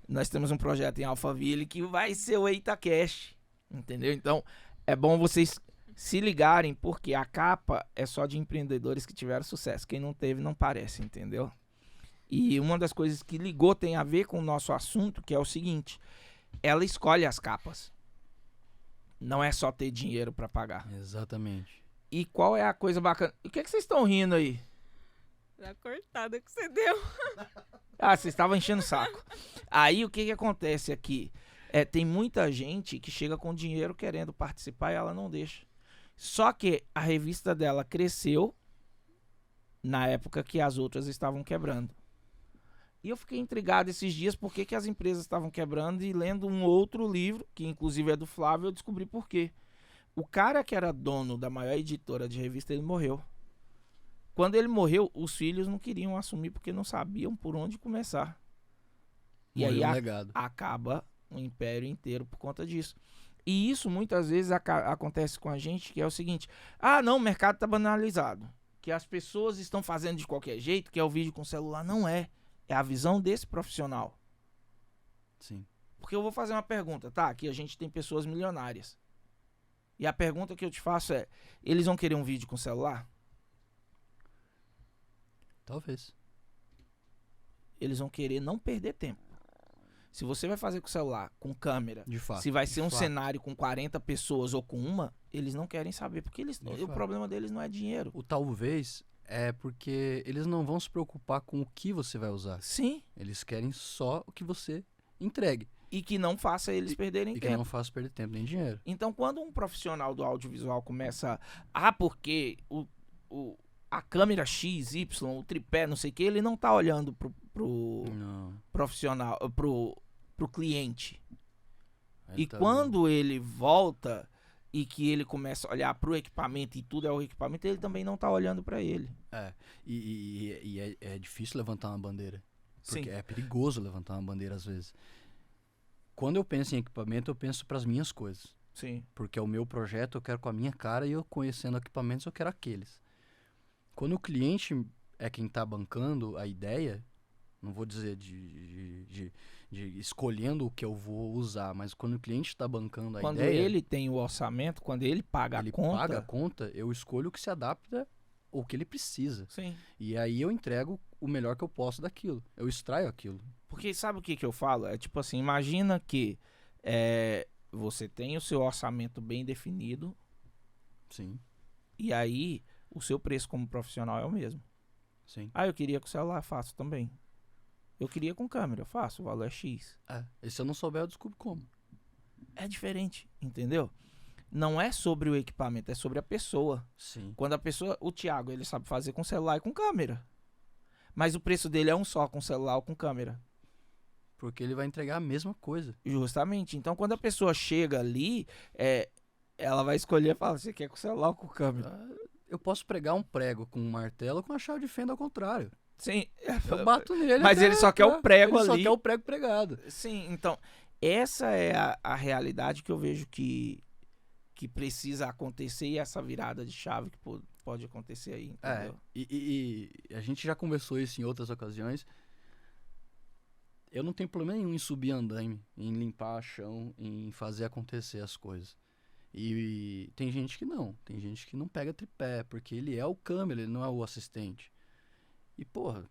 Nós temos um projeto em Alphaville que vai ser o EitaCast, entendeu? Então, é bom vocês se ligarem, porque a capa é só de empreendedores que tiveram sucesso. Quem não teve, não parece, entendeu? E uma das coisas que ligou tem a ver com o nosso assunto, que é o seguinte: ela escolhe as capas. Não é só ter dinheiro pra pagar. Exatamente. E qual é a coisa bacana? O que vocês estão rindo aí? Da cortada que você deu. Ah, vocês estavam enchendo o saco. Aí o que acontece aqui? Tem muita gente que chega com dinheiro querendo participar e ela não deixa. Só que a revista dela cresceu na época que as outras estavam quebrando. E eu fiquei intrigado esses dias por que as empresas estavam quebrando, e lendo um outro livro, que inclusive é do Flávio, eu descobri por quê. O cara que era dono da maior editora de revista, ele morreu. Quando ele morreu, os filhos não queriam assumir porque não sabiam por onde começar. E aí acaba um império inteiro por conta disso. E isso muitas vezes acontece com a gente, que é o seguinte: ah, não, o mercado está banalizado, que as pessoas estão fazendo de qualquer jeito, que é o vídeo com celular. Não é. É a visão desse profissional. Sim. Porque eu vou fazer uma pergunta, tá? Aqui a gente tem pessoas milionárias. E a pergunta que eu te faço é, eles vão querer um vídeo com celular? Talvez. Eles vão querer não perder tempo. Se você vai fazer com celular, com câmera, De fato. se vai ser um fato. cenário com 40 pessoas ou com uma, eles não querem saber. Porque De o fato. problema deles não é dinheiro. O talvez é porque eles não vão se preocupar com o que você vai usar. Sim. Eles querem só o que você entregue. E que não faça eles perderem E que tempo. não faça perder tempo nem dinheiro. Então, quando um profissional do audiovisual começa porque a câmera X, Y, o tripé, não sei o que, ele não tá olhando pro Não. profissional, pro cliente. Ele E tá quando ele volta e que ele começa a olhar pro equipamento e tudo é o equipamento, ele também não tá olhando pra ele. E é difícil levantar uma bandeira. Porque Sim. é perigoso levantar uma bandeira às vezes. Quando eu penso em equipamento, eu penso para as minhas coisas. Sim. Porque é o meu projeto, eu quero com a minha cara e eu conhecendo equipamentos, eu quero aqueles. Quando o cliente é quem está bancando a ideia, não vou dizer de escolhendo o que eu vou usar, mas quando o cliente está bancando a Quando ideia, ele tem o orçamento, quando ele paga ele a conta. paga a conta, eu escolho o que se adapta ou o que ele precisa. Sim. E aí eu entrego o melhor que eu posso daquilo. Eu extraio aquilo. Porque sabe o que eu falo? É tipo assim, imagina que você tem o seu orçamento bem definido Sim, e aí o seu preço como profissional é o mesmo. sim. Ah, eu queria com celular, faço também. Eu queria com câmera, faço, o valor é X. E se eu não souber, eu descubro como. É diferente, entendeu? Não é sobre o equipamento, é sobre a pessoa. Sim. Quando a pessoa, o Thiago, ele sabe fazer com celular e com câmera. Mas o preço dele é um só, com celular ou com câmera. Porque ele vai entregar a mesma coisa. Justamente. Então, quando a pessoa chega ali, ela vai escolher e fala, você quer com celular ou com câmera? Eu posso pregar um prego com um martelo com a chave de fenda ao contrário. Sim. Eu bato nele. Mas até- ele só quer o prego ele ali. só quer o prego pregado. Sim, então, essa é a realidade que eu vejo que precisa acontecer e essa virada de chave que pode acontecer aí, entendeu? E a gente já conversou isso em outras ocasiões. Eu não tenho problema nenhum em subir andaime, em limpar chão, em fazer acontecer as coisas. E tem gente que não. Tem gente que não pega tripé, porque ele é o câmera, ele não é o assistente. E, porra,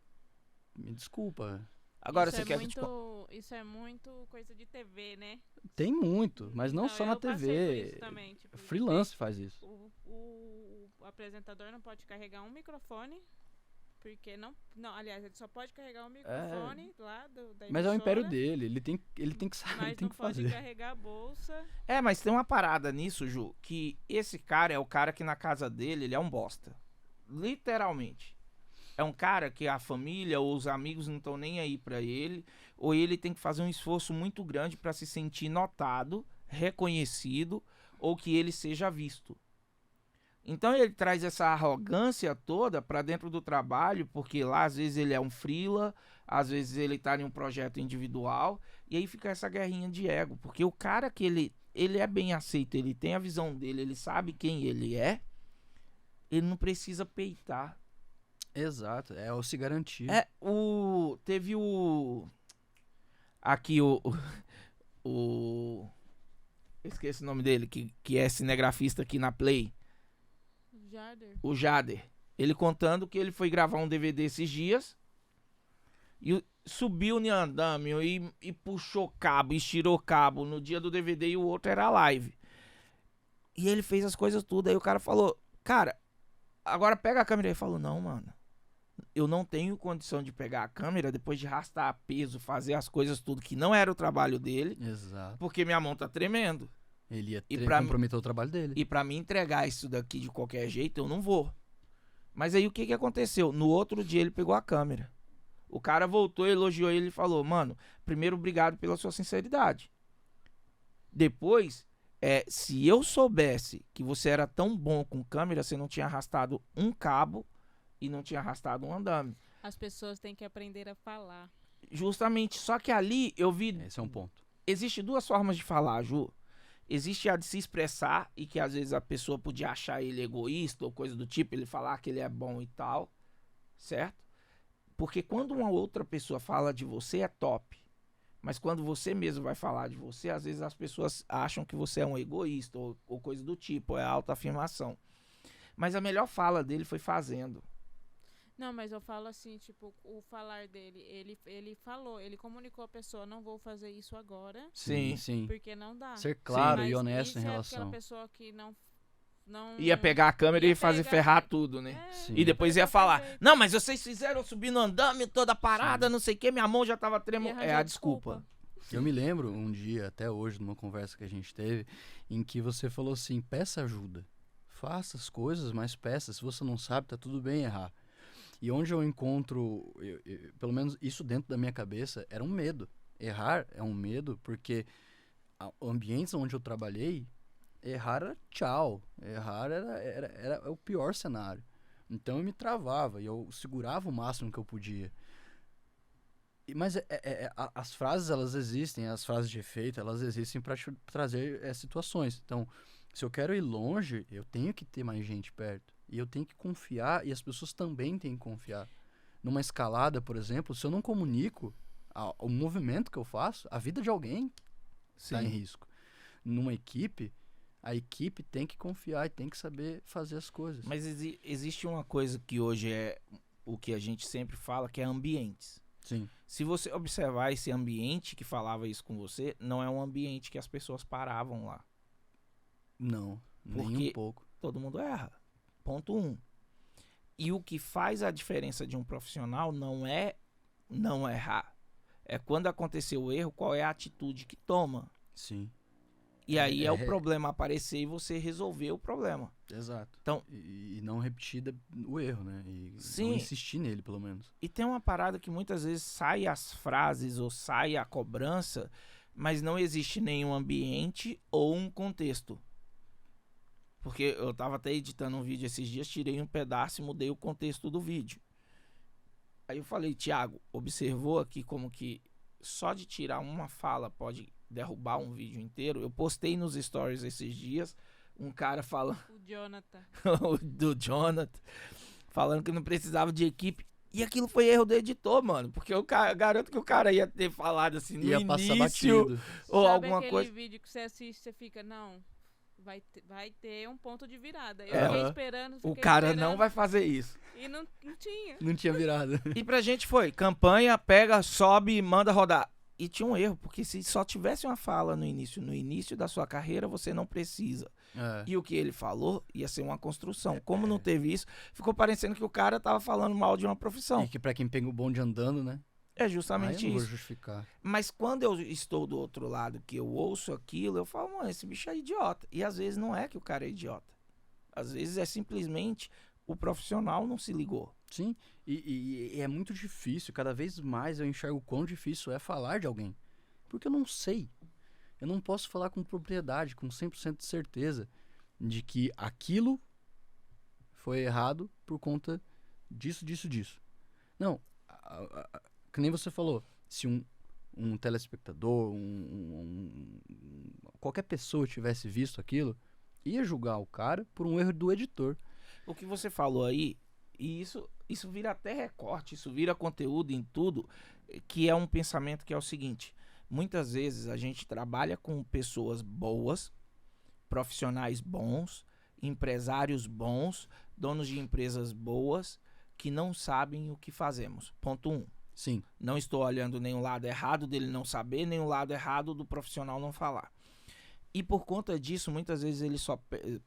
me desculpa. Agora isso você é quer muito, isso é muito coisa de TV, né? Tem muito, mas não Então, só na eu passei por TV. isso também, tipo, de Freelance faz isso. o apresentador não pode carregar um microfone, porque não, aliás, ele só pode carregar um microfone lá da Mas é o império emissora, dele, ele tem que saber, ele mas tem não que pode fazer. carregar a bolsa. mas tem uma parada nisso, Ju, que esse cara é o cara que na casa dele, ele é um bosta. Literalmente. É um cara que a família ou os amigos não estão nem aí pra ele, ou ele tem que fazer um esforço muito grande pra se sentir notado, reconhecido, ou que ele seja visto. Então ele traz essa arrogância toda pra dentro do trabalho, porque lá às vezes ele é um freela, às vezes ele tá em um projeto individual, e aí fica essa guerrinha de ego, porque o cara que ele é bem aceito, ele tem a visão dele, ele sabe quem ele não precisa peitar. Exato, é o se garantir. Teve aqui eu esqueci o nome dele, que é cinegrafista aqui na Play, Jader. o Jader. Ele contando que ele foi gravar um DVD esses dias e subiu no andamio e puxou cabo, estirou cabo no dia do DVD e o outro era live. E ele fez as coisas tudo. Aí o cara falou, cara, agora pega a câmera. Ele falou, não, mano. Eu não tenho condição de pegar a câmera depois de arrastar peso, fazer as coisas tudo que não era o trabalho dele, Exato. porque minha mão tá tremendo. Ele ia E pra comprometer o trabalho dele. E pra me entregar isso daqui de qualquer jeito, eu não vou. Mas aí o que aconteceu? No outro dia ele pegou a câmera. O cara voltou, elogiou ele e falou, mano, primeiro obrigado pela sua sinceridade. Depois, se eu soubesse que você era tão bom com câmera, você não tinha arrastado um cabo e não tinha arrastado um andame. As pessoas têm que aprender a falar. Justamente, só que ali eu vi... Esse é um ponto. Existe duas formas de falar, Ju. Existe a de se expressar e que às vezes a pessoa podia achar ele egoísta ou coisa do tipo, ele falar que ele é bom e tal, certo? Porque quando uma outra pessoa fala de você é top, Mas quando você mesmo vai falar de você, às vezes as pessoas acham que você é um egoísta ou coisa do tipo, ou é autoafirmação. Mas a melhor fala dele foi fazendo. Não, mas eu falo assim, tipo, o falar dele, ele falou, ele comunicou a pessoa, não vou fazer isso agora, Sim. porque não dá. Ser claro Mas e honesto isso em é relação. aquela pessoa que não Ia pegar a câmera e Ia fazer pegar- ferrar tudo, né? Sim. E depois fazer ia falar, qualquer jeito. não, mas vocês fizeram eu subir no andame, toda parada, não sei o que, minha mão já tava E tremendo. É arranjar a desculpa. Eu me lembro um dia, até hoje, numa conversa que a gente teve, em que você falou assim, peça ajuda. Faça as coisas, mas peça. Se você não sabe, tá tudo bem errar. E onde eu encontro, pelo menos isso dentro da minha cabeça, era um medo. Errar é um medo, porque ambientes onde eu trabalhei, errar era tchau. Errar era o pior cenário. Então eu me travava e eu segurava o máximo que eu podia. Mas as frases, elas existem, as frases de efeito, elas existem para trazer situações. Então, se eu quero ir longe, eu tenho que ter mais gente perto. E eu tenho que confiar, e as pessoas também têm que confiar. Numa escalada, por exemplo, se eu não comunico o movimento que eu faço, a vida de alguém está em risco. Numa equipe, a equipe tem que confiar e tem que saber fazer as coisas. Mas existe uma coisa que hoje é o que a gente sempre fala, que é ambientes. Sim. Se você observar esse ambiente que falava isso com você, não é um ambiente que as pessoas paravam lá. Não, nem Porque um pouco. todo mundo erra. Ponto 1. E o que faz a diferença de um profissional não é não errar. É quando aconteceu o erro, qual é a atitude que toma. Sim, E aí é o problema aparecer e você resolver o problema. exato. Então- E não repetir o erro, né? E Sim. não insistir nele, pelo menos. E tem uma parada que muitas vezes sai as frases ou sai a cobrança, mas não existe nenhum ambiente ou um contexto. Porque eu tava até editando um vídeo esses dias, tirei um pedaço e mudei o contexto do vídeo. Aí eu falei, Thiago, observou aqui como que só de tirar uma fala pode derrubar um vídeo inteiro? Eu postei nos stories esses dias, um cara falando O Jonathan. do Jonathan, falando que não precisava de equipe. E aquilo foi erro do editor, mano. Porque eu garanto que o cara ia ter falado assim no Ia passar início batido. ou Sabe alguma aquele coisa. vídeo que você assiste e você fica, não, vai ter um ponto de virada. Eu Aham. fiquei esperando. O fiquei cara esperando, não vai fazer isso. E não tinha. Não tinha virado. E pra gente foi, campanha, pega, sobe e manda rodar. E tinha um erro, porque se só tivesse uma fala no início da sua carreira, você não precisa. É. E o que ele falou ia ser uma construção. Como não teve isso, ficou parecendo que o cara tava falando mal de uma profissão. E que pra quem pega o bonde andando, né? É Aí justamente eu não vou isso. justificar. Mas quando eu estou do outro lado, que eu ouço aquilo, eu falo, mano, esse bicho é idiota. E às vezes não é que o cara é idiota. Às vezes é simplesmente o profissional não se ligou. Sim, e é muito difícil. Cada vez mais eu enxergo o quão difícil é falar de alguém. Porque eu não sei. Eu não posso falar com propriedade, com 100% de certeza de que aquilo foi errado por conta disso. Não, que nem você falou. Se um telespectador, qualquer pessoa tivesse visto aquilo, ia julgar o cara por um erro do editor. O que você falou aí, e isso vira até recorte, isso vira conteúdo em tudo, que é um pensamento que é o seguinte: muitas vezes a gente trabalha com pessoas boas, profissionais bons, empresários bons, donos de empresas boas, que não sabem o que fazemos. Ponto 1. Sim, Não estou olhando nem o lado errado dele não saber, nem o lado errado do profissional não falar. E por conta disso, muitas vezes eles só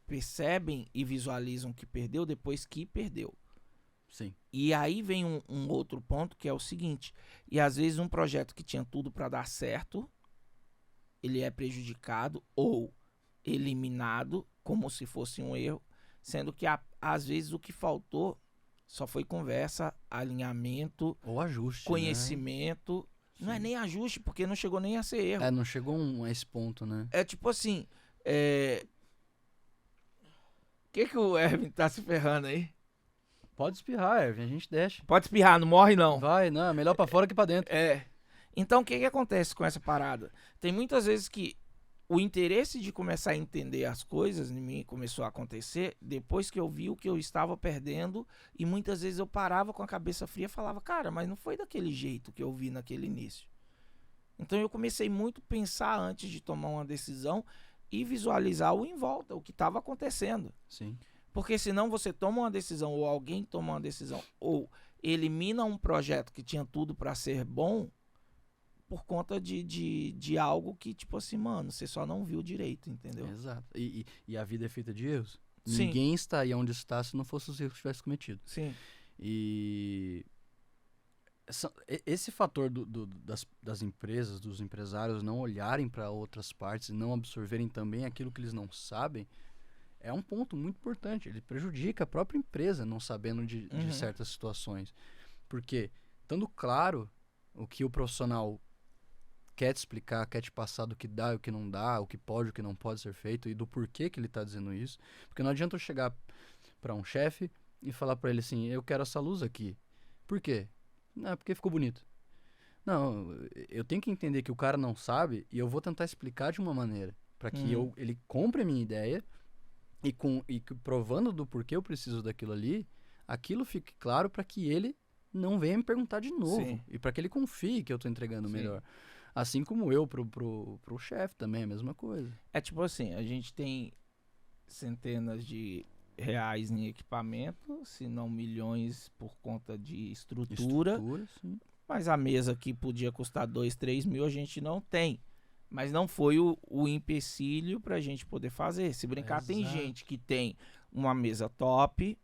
percebem e visualizam que perdeu depois que perdeu. sim. E aí vem um outro ponto que é o seguinte: e às vezes um projeto que tinha tudo para dar certo, ele é prejudicado ou eliminado como se fosse um erro, sendo que às vezes o que faltou só foi conversa, alinhamento, Ou ajuste, conhecimento. né? Não é nem ajuste, porque não chegou nem a ser erro. Não chegou a esse ponto, né? É tipo assim, o que o Erwin tá se ferrando aí? Pode espirrar, Erwin, a gente deixa. Pode espirrar, não morre não. Vai, não, é melhor pra fora que pra dentro. Então o que acontece com essa parada? Tem muitas vezes que o interesse de começar a entender as coisas em mim começou a acontecer depois que eu vi o que eu estava perdendo, e muitas vezes eu parava com a cabeça fria e falava, cara, mas não foi daquele jeito que eu vi naquele início. Então eu comecei muito a pensar antes de tomar uma decisão e visualizar o em volta, o que estava acontecendo. Sim. Porque senão você toma uma decisão, ou alguém toma uma decisão, ou elimina um projeto que tinha tudo para ser bom por conta de algo que, tipo assim, mano, você só não viu direito, entendeu? Exato. E a vida é feita de erros. Sim. Ninguém estaria onde está se não fosse os erros que tivesse cometido. Sim. E esse fator das empresas, dos empresários não olharem para outras partes e não absorverem também aquilo que eles não sabem, é um ponto muito importante. Ele prejudica a própria empresa não sabendo de certas situações. Porque, estando claro o que o profissional quer te explicar, quer te passar do que dá e o que não dá, o que pode e o que não pode ser feito e do porquê que ele está dizendo isso. Porque não adianta eu chegar para um chefe e falar para ele assim, eu quero essa luz aqui. Por quê? Não, porque ficou bonito. Não, eu tenho que entender que o cara não sabe e eu vou tentar explicar de uma maneira para que ele compre a minha ideia e provando do porquê eu preciso daquilo ali, aquilo fique claro para que ele não venha me perguntar de novo. Sim. E para que ele confie que eu estou entregando Sim. melhor. Assim como eu pro chefe também, a mesma coisa. É tipo assim, a gente tem centenas de reais em equipamento, se não milhões por conta de estrutura, Sim. mas a mesa que podia custar 2, 3 mil a gente não tem. Mas não foi o empecilho pra gente poder fazer. Se brincar, tem Exato. gente que tem uma mesa top,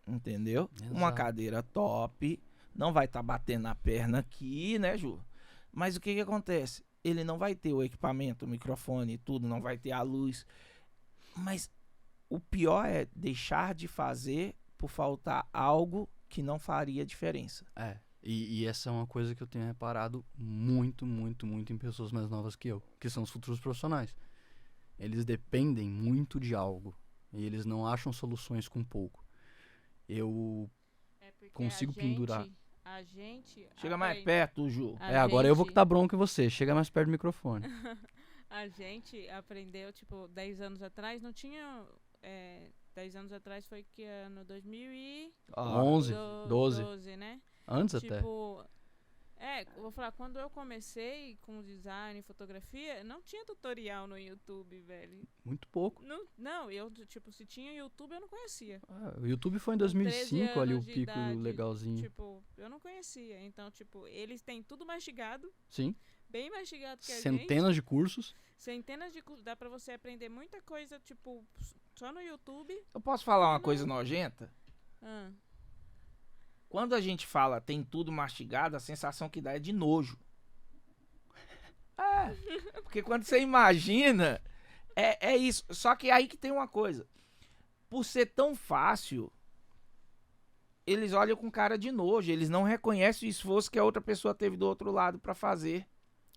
entendeu? Uma Exato. cadeira top, não vai estar batendo a perna aqui, né, Ju? Mas o que acontece? Ele não vai ter o equipamento, o microfone e tudo, não vai ter a luz. Mas o pior é deixar de fazer por faltar algo que não faria diferença. É. E essa é uma coisa que eu tenho reparado muito, muito, muito em pessoas mais novas que eu, que são os futuros profissionais. Eles dependem muito de algo e eles não acham soluções com pouco. Eu porque consigo pendurar. A gente Chega mais aprende- perto, Ju. Agora eu vou que tá bronco em você. Chega mais perto do microfone. A gente aprendeu, tipo, 10 anos atrás, não tinha... 10 anos atrás foi que ano 11, 12. 12, né? Antes até. Tipo, eu vou falar, quando eu comecei com design e fotografia, não tinha tutorial no YouTube, velho. Muito pouco. Não, eu, tipo, se tinha YouTube, eu não conhecia. O YouTube foi em Com 13 2005 ali o anos de pico idade, legalzinho. Tipo, eu não conhecia. Então, tipo, eles têm tudo mastigado, Sim. bem mastigado que a gente. Centenas de cursos. Centenas de cursos. Dá pra você aprender muita coisa, tipo, só no YouTube. Eu posso falar uma coisa nojenta? Ah, Quando a gente fala tem tudo mastigado, a sensação que dá é de nojo. Porque quando você imagina, é isso. Só que aí que tem uma coisa. Por ser tão fácil, eles olham com cara de nojo. Eles não reconhecem o esforço que a outra pessoa teve do outro lado pra fazer.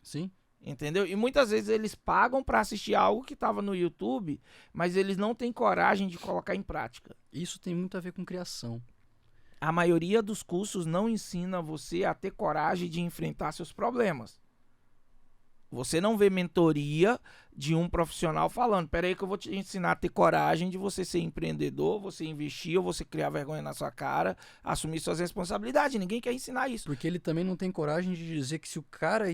Sim. Entendeu? E muitas vezes eles pagam pra assistir algo que tava no YouTube, mas eles não têm coragem de colocar em prática. Isso tem muito a ver com criação. A maioria dos cursos não ensina você a ter coragem de enfrentar seus problemas. Você não vê mentoria de um profissional falando, peraí que eu vou te ensinar a ter coragem de você ser empreendedor, você investir, ou você criar vergonha na sua cara, assumir suas responsabilidades. Ninguém quer ensinar isso. Porque ele também não tem coragem de dizer que se o cara,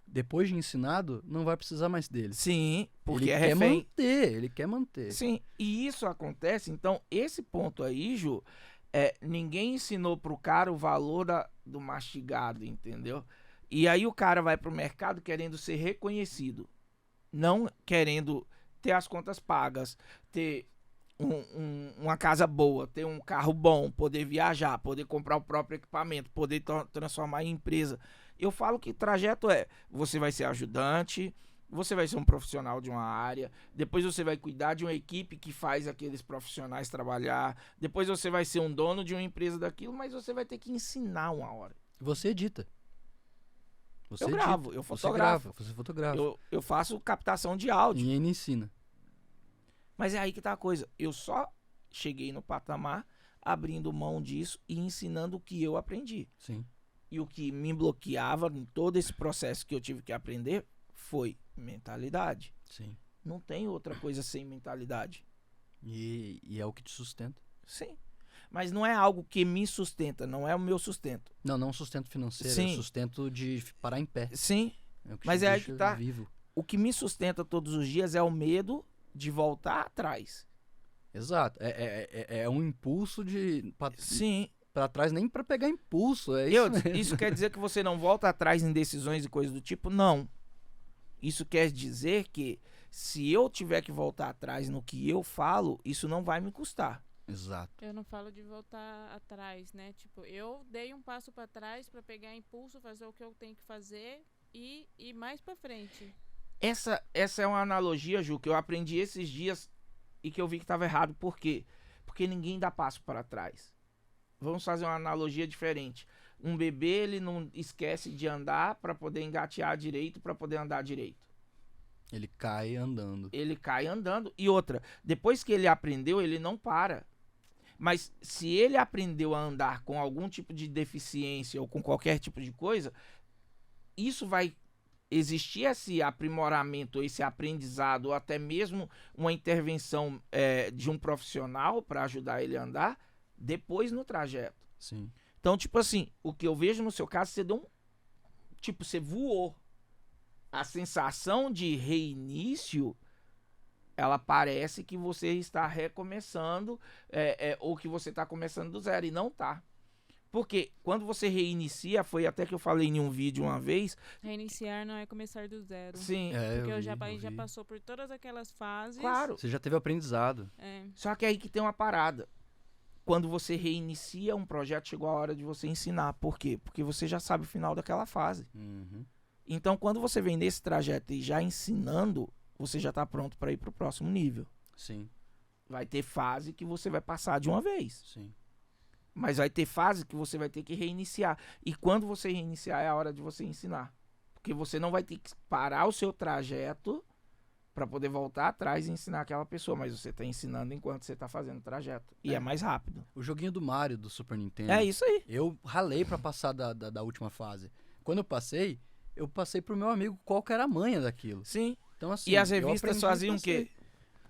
depois de ensinado, não vai precisar mais dele. Sim, porque ele é quer refém. manter, ele quer manter. Sim, e isso acontece, então, esse ponto aí, Ju, ninguém ensinou pro cara o valor do mastigado, entendeu? E aí o cara vai pro mercado querendo ser reconhecido, não querendo ter as contas pagas, ter uma casa boa, ter um carro bom, poder viajar, poder comprar o próprio equipamento, poder transformar em empresa. Eu falo que trajeto você vai ser ajudante, você vai ser um profissional de uma área, depois você vai cuidar de uma equipe que faz aqueles profissionais trabalhar, depois você vai ser um dono de uma empresa daquilo, mas você vai ter que ensinar uma hora. Você edita. Você Eu edita. gravo, eu Você fotografo. grava, você fotografa. Eu faço captação de áudio. E ele ensina. Mas é aí que tá a coisa. Eu só cheguei no patamar abrindo mão disso e ensinando o que eu aprendi. Sim. E o que me bloqueava em todo esse processo que eu tive que aprender foi mentalidade. Sim. Não tem outra coisa sem mentalidade. E é o que te sustenta. Sim. Mas não é algo que me sustenta, não é o meu sustento. Não sustento financeiro, Sim. é sustento de parar em pé. Sim. É o que Mas te é aí deixa que tá. vivo. O que me sustenta todos os dias é o medo de voltar atrás. Exato. É um impulso de... Sim. Pra trás nem pra pegar impulso, é isso mesmo. Isso quer dizer que você não volta atrás em decisões e coisas do tipo? Não. Isso quer dizer que se eu tiver que voltar atrás no que eu falo, isso não vai me custar. Exato. Eu não falo de voltar atrás, né? Tipo, eu dei um passo pra trás pra pegar impulso, fazer o que eu tenho que fazer e ir mais pra frente. Essa é uma analogia, Ju, que eu aprendi esses dias e que eu vi que estava errado. Por quê? Porque ninguém dá passo para trás. Vamos fazer uma analogia diferente. Um bebê, ele não esquece de andar para poder engatear direito, para poder andar direito. Ele cai andando. Ele cai andando. E outra, depois que ele aprendeu, ele não para. Mas se ele aprendeu a andar com algum tipo de deficiência ou com qualquer tipo de coisa, isso vai existir esse aprimoramento, esse aprendizado, ou até mesmo uma intervenção de um profissional para ajudar ele a andar depois no trajeto. Sim. Então, tipo assim, o que eu vejo no seu caso, você deu um... Tipo, você voou. A sensação de reinício, ela parece que você está recomeçando, ou que você está começando do zero, e não tá. Porque quando você reinicia, foi até que eu falei em um vídeo uma vez... Reiniciar não é começar do zero. Sim, Porque eu já vi. passou por todas aquelas fases. claro. Você já teve aprendizado. É. Só que aí que tem uma parada. Quando você reinicia um projeto, chegou a hora de você ensinar. Por quê? Porque você já sabe o final daquela fase. Uhum. Então, quando você vem nesse trajeto e já ensinando, você já está pronto para ir para o próximo nível. Sim, Vai ter fase que você vai passar de uma vez. sim. Mas vai ter fase que você vai ter que reiniciar. E quando você reiniciar, é a hora de você ensinar. Porque você não vai ter que parar o seu trajeto para poder voltar atrás e ensinar aquela pessoa. Mas você está ensinando enquanto você está fazendo o trajeto. E é mais rápido. O joguinho do Mario, do Super Nintendo. É isso aí. Eu ralei pra passar da última fase. Quando eu passei pro meu amigo qual que era a manha daquilo. Sim. Então, assim, E as eu revistas aprendi e faziam o passei. quê?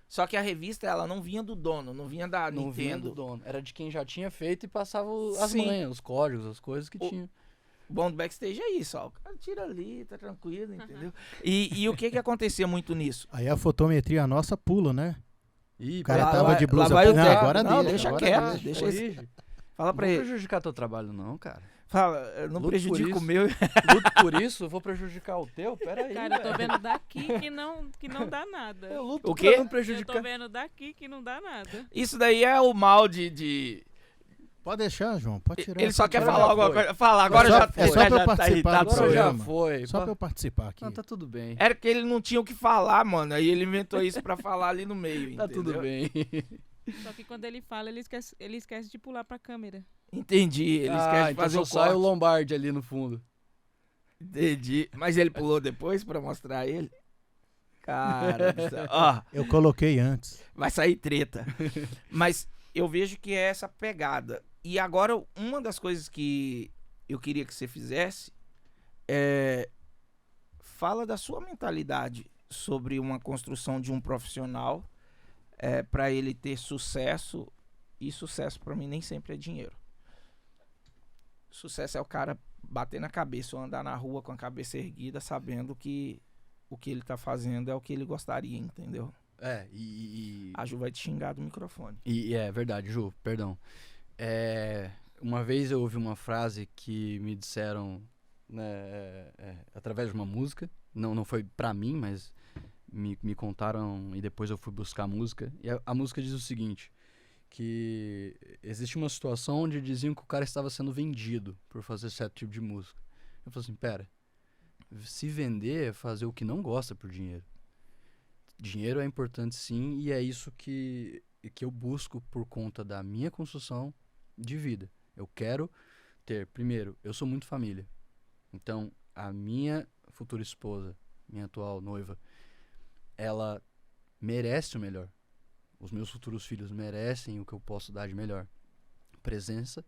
Só que a revista, ela não vinha do dono, não vinha da Não vinha Nintendo. do dono. Era de quem já tinha feito e passava as Sim. manhas, os códigos, as coisas que O- tinha. Bom do backstage é isso, ó. O cara tira ali, tá tranquilo, entendeu? E o que acontecia muito nisso? Aí a fotometria nossa pula, né? Ih, O cara Lá tava vai- de lá blusa. vai o Não, técnico. agora Não, deixa, deixa agora quieto, deixa. deixa esse- corrige. Fala Não pra vou ele. prejudicar teu trabalho não, cara. Fala, não Luto por prejudica o isso. meu. Luto por isso, eu vou prejudicar o teu? Pera aí, Cara, eu tô velho. vendo daqui que não dá nada. Eu luto O pra quê? não Eu prejudicar. tô vendo daqui que não dá nada. Isso daí é o mal de... Pode deixar, João, pode tirar. Ele só pode quer tirar. falar alguma foi. coisa. Fala, agora só- já, é só já pra eu tá participar irritado. do Agora já programa. foi. Só pra eu participar aqui. Não, tá tudo bem. Era que ele não tinha o que falar, mano. Aí ele inventou isso pra falar ali no meio, Tá entendeu? tudo bem. Só que quando ele fala, ele esquece de pular pra câmera. Entendi. Ele esquece de então fazer só o sai o corte. Lombardi ali no fundo. Entendi. Mas ele pulou depois pra mostrar ele? Cara do céu. Ó, Eu coloquei antes. vai sair treta. Mas eu vejo que é essa pegada. E agora, uma das coisas que eu queria que você fizesse é... Fala da sua mentalidade sobre uma construção de um profissional para ele ter sucesso. E sucesso pra mim nem sempre é dinheiro. Sucesso é o cara bater na cabeça ou andar na rua com a cabeça erguida, sabendo que o que ele tá fazendo é o que ele gostaria, entendeu? É, A Ju vai te xingar do microfone. e é verdade, Ju, perdão. Uma vez eu ouvi uma frase que me disseram, né, através de uma música. Não foi pra mim, mas me contaram e depois eu fui buscar a música. E a música diz o seguinte, que existe uma situação onde diziam que o cara estava sendo vendido por fazer certo tipo de música. Eu falei assim, pera, se vender é fazer o que não gosta por dinheiro. Dinheiro é importante sim, e é isso que eu busco por conta da minha construção de vida. Eu quero ter, primeiro, eu sou muito família. Então, a minha futura esposa, minha atual noiva, ela merece o melhor. Os meus futuros filhos merecem o que eu posso dar de melhor. Presença,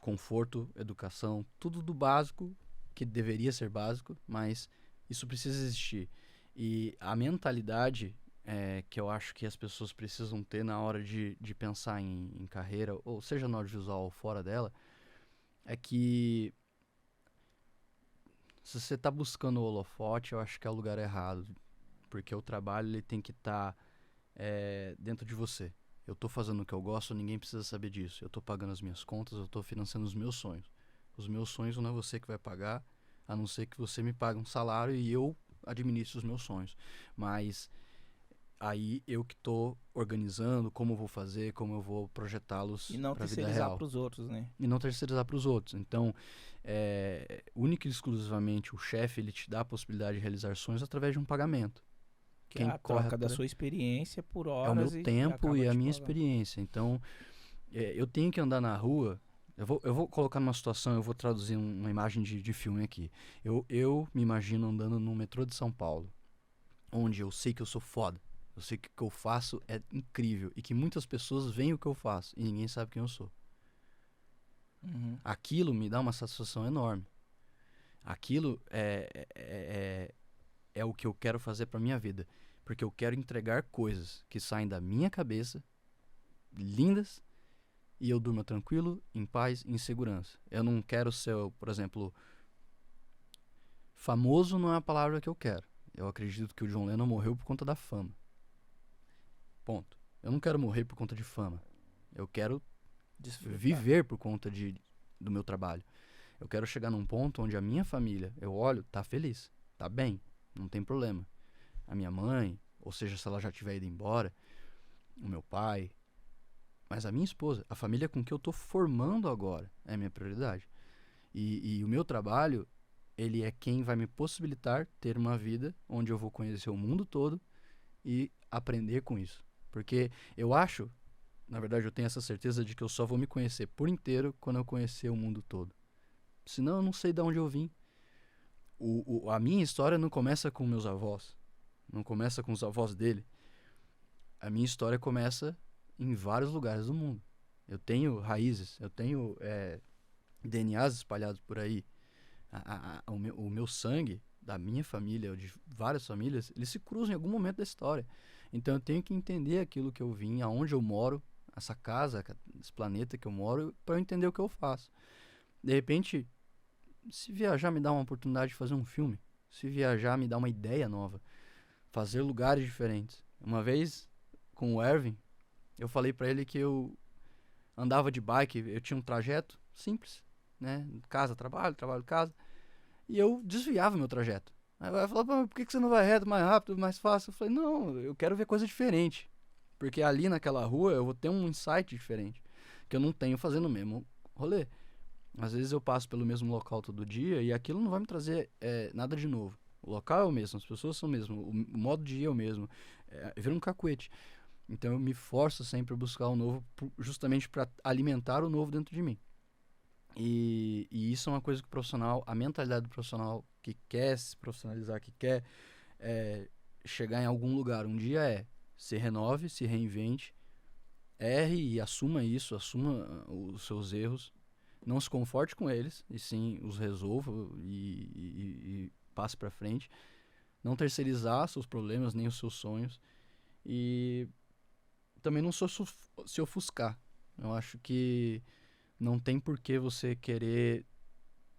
conforto, educação, tudo do básico, que deveria ser básico, mas isso precisa existir. E a mentalidade que eu acho que as pessoas precisam ter na hora de pensar em carreira, ou seja no audiovisual ou fora dela, é que Se você tá buscando o holofote, eu acho que é o lugar errado. Porque o trabalho ele tem que estar dentro de você. Eu tô fazendo o que eu gosto, ninguém precisa saber disso. Eu tô pagando as minhas contas, eu tô financiando os meus sonhos. Os meus sonhos não é você que vai pagar, a não ser que você me pague um salário e eu administre os meus sonhos. Mas aí eu que tô organizando como eu vou fazer, como eu vou projetá-los E não para a vida terceirizar real. pros outros, né? E não terceirizar para os outros. Então, única e exclusivamente o chefe ele te dá a possibilidade de realizar sonhos através de um pagamento. Que é a troca da sua experiência por horas. É o meu tempo acaba e a te minha pagando. experiência. Então, eu tenho que andar na rua. Eu vou colocar numa situação, eu vou traduzir uma imagem de filme aqui. Eu me imagino andando no metrô de São Paulo, onde eu sei que eu sou foda. Eu sei que o que eu faço é incrível e que muitas pessoas veem o que eu faço e ninguém sabe quem eu sou. Uhum. Aquilo me dá uma satisfação enorme. Aquilo é o que eu quero fazer para minha vida. Porque eu quero entregar coisas que saem da minha cabeça, lindas, e eu durma tranquilo, em paz, em segurança. Eu não quero ser, por exemplo, famoso não é a palavra que eu quero. Eu acredito que o John Lennon morreu por conta da fama. Ponto. Eu não quero morrer por conta de fama. Eu quero viver por conta do meu trabalho. Eu quero chegar num ponto onde a minha família, eu olho, tá feliz, tá bem, não tem problema. A minha mãe, ou seja, se ela já tiver ido embora, o meu pai, mas a minha esposa, a família com que eu tô formando agora é a minha prioridade. E o meu trabalho, ele é quem vai me possibilitar ter uma vida onde eu vou conhecer o mundo todo e aprender com isso. Porque eu acho, na verdade eu tenho essa certeza de que eu só vou me conhecer por inteiro quando eu conhecer o mundo todo. Senão eu não sei de onde eu vim. A minha história não começa com meus avós. Não começa com os avós dele. A minha história começa em vários lugares do mundo. Eu tenho raízes, eu tenho DNAs espalhados por aí. O meu sangue, da minha família, ou de várias famílias, eles se cruzam em algum momento da história. Então eu tenho que entender aquilo que eu vim, aonde eu moro, essa casa, esse planeta que eu moro, para eu entender o que eu faço. De repente, se viajar me dá uma oportunidade de fazer um filme, se viajar me dá uma ideia nova, fazer lugares diferentes. Uma vez, com o Ervin, eu falei pra ele que eu andava de bike, eu tinha um trajeto simples, né? Casa, trabalho, casa. E eu desviava meu trajeto. Aí ele falou, por que você não vai reto, mais rápido, mais fácil? Eu falei, não, eu quero ver coisa diferente. Porque ali naquela rua eu vou ter um insight diferente, que eu não tenho fazendo o mesmo rolê. Às vezes eu passo pelo mesmo local todo dia e aquilo não vai me trazer nada de novo. O local é o mesmo, as pessoas são o mesmo, o modo de ir é o mesmo. Vira um cacuete. Então eu me forço sempre a buscar o novo justamente para alimentar o novo dentro de mim. E isso é uma coisa que o profissional, a mentalidade do profissional que quer se profissionalizar, que quer chegar em algum lugar um dia se renove, se reinvente, erre e assuma isso, assuma os seus erros, não se conforte com eles, e sim os resolva e passe para frente, não terceirizar seus problemas nem os seus sonhos e também não se ofuscar. Eu acho que não tem por que você querer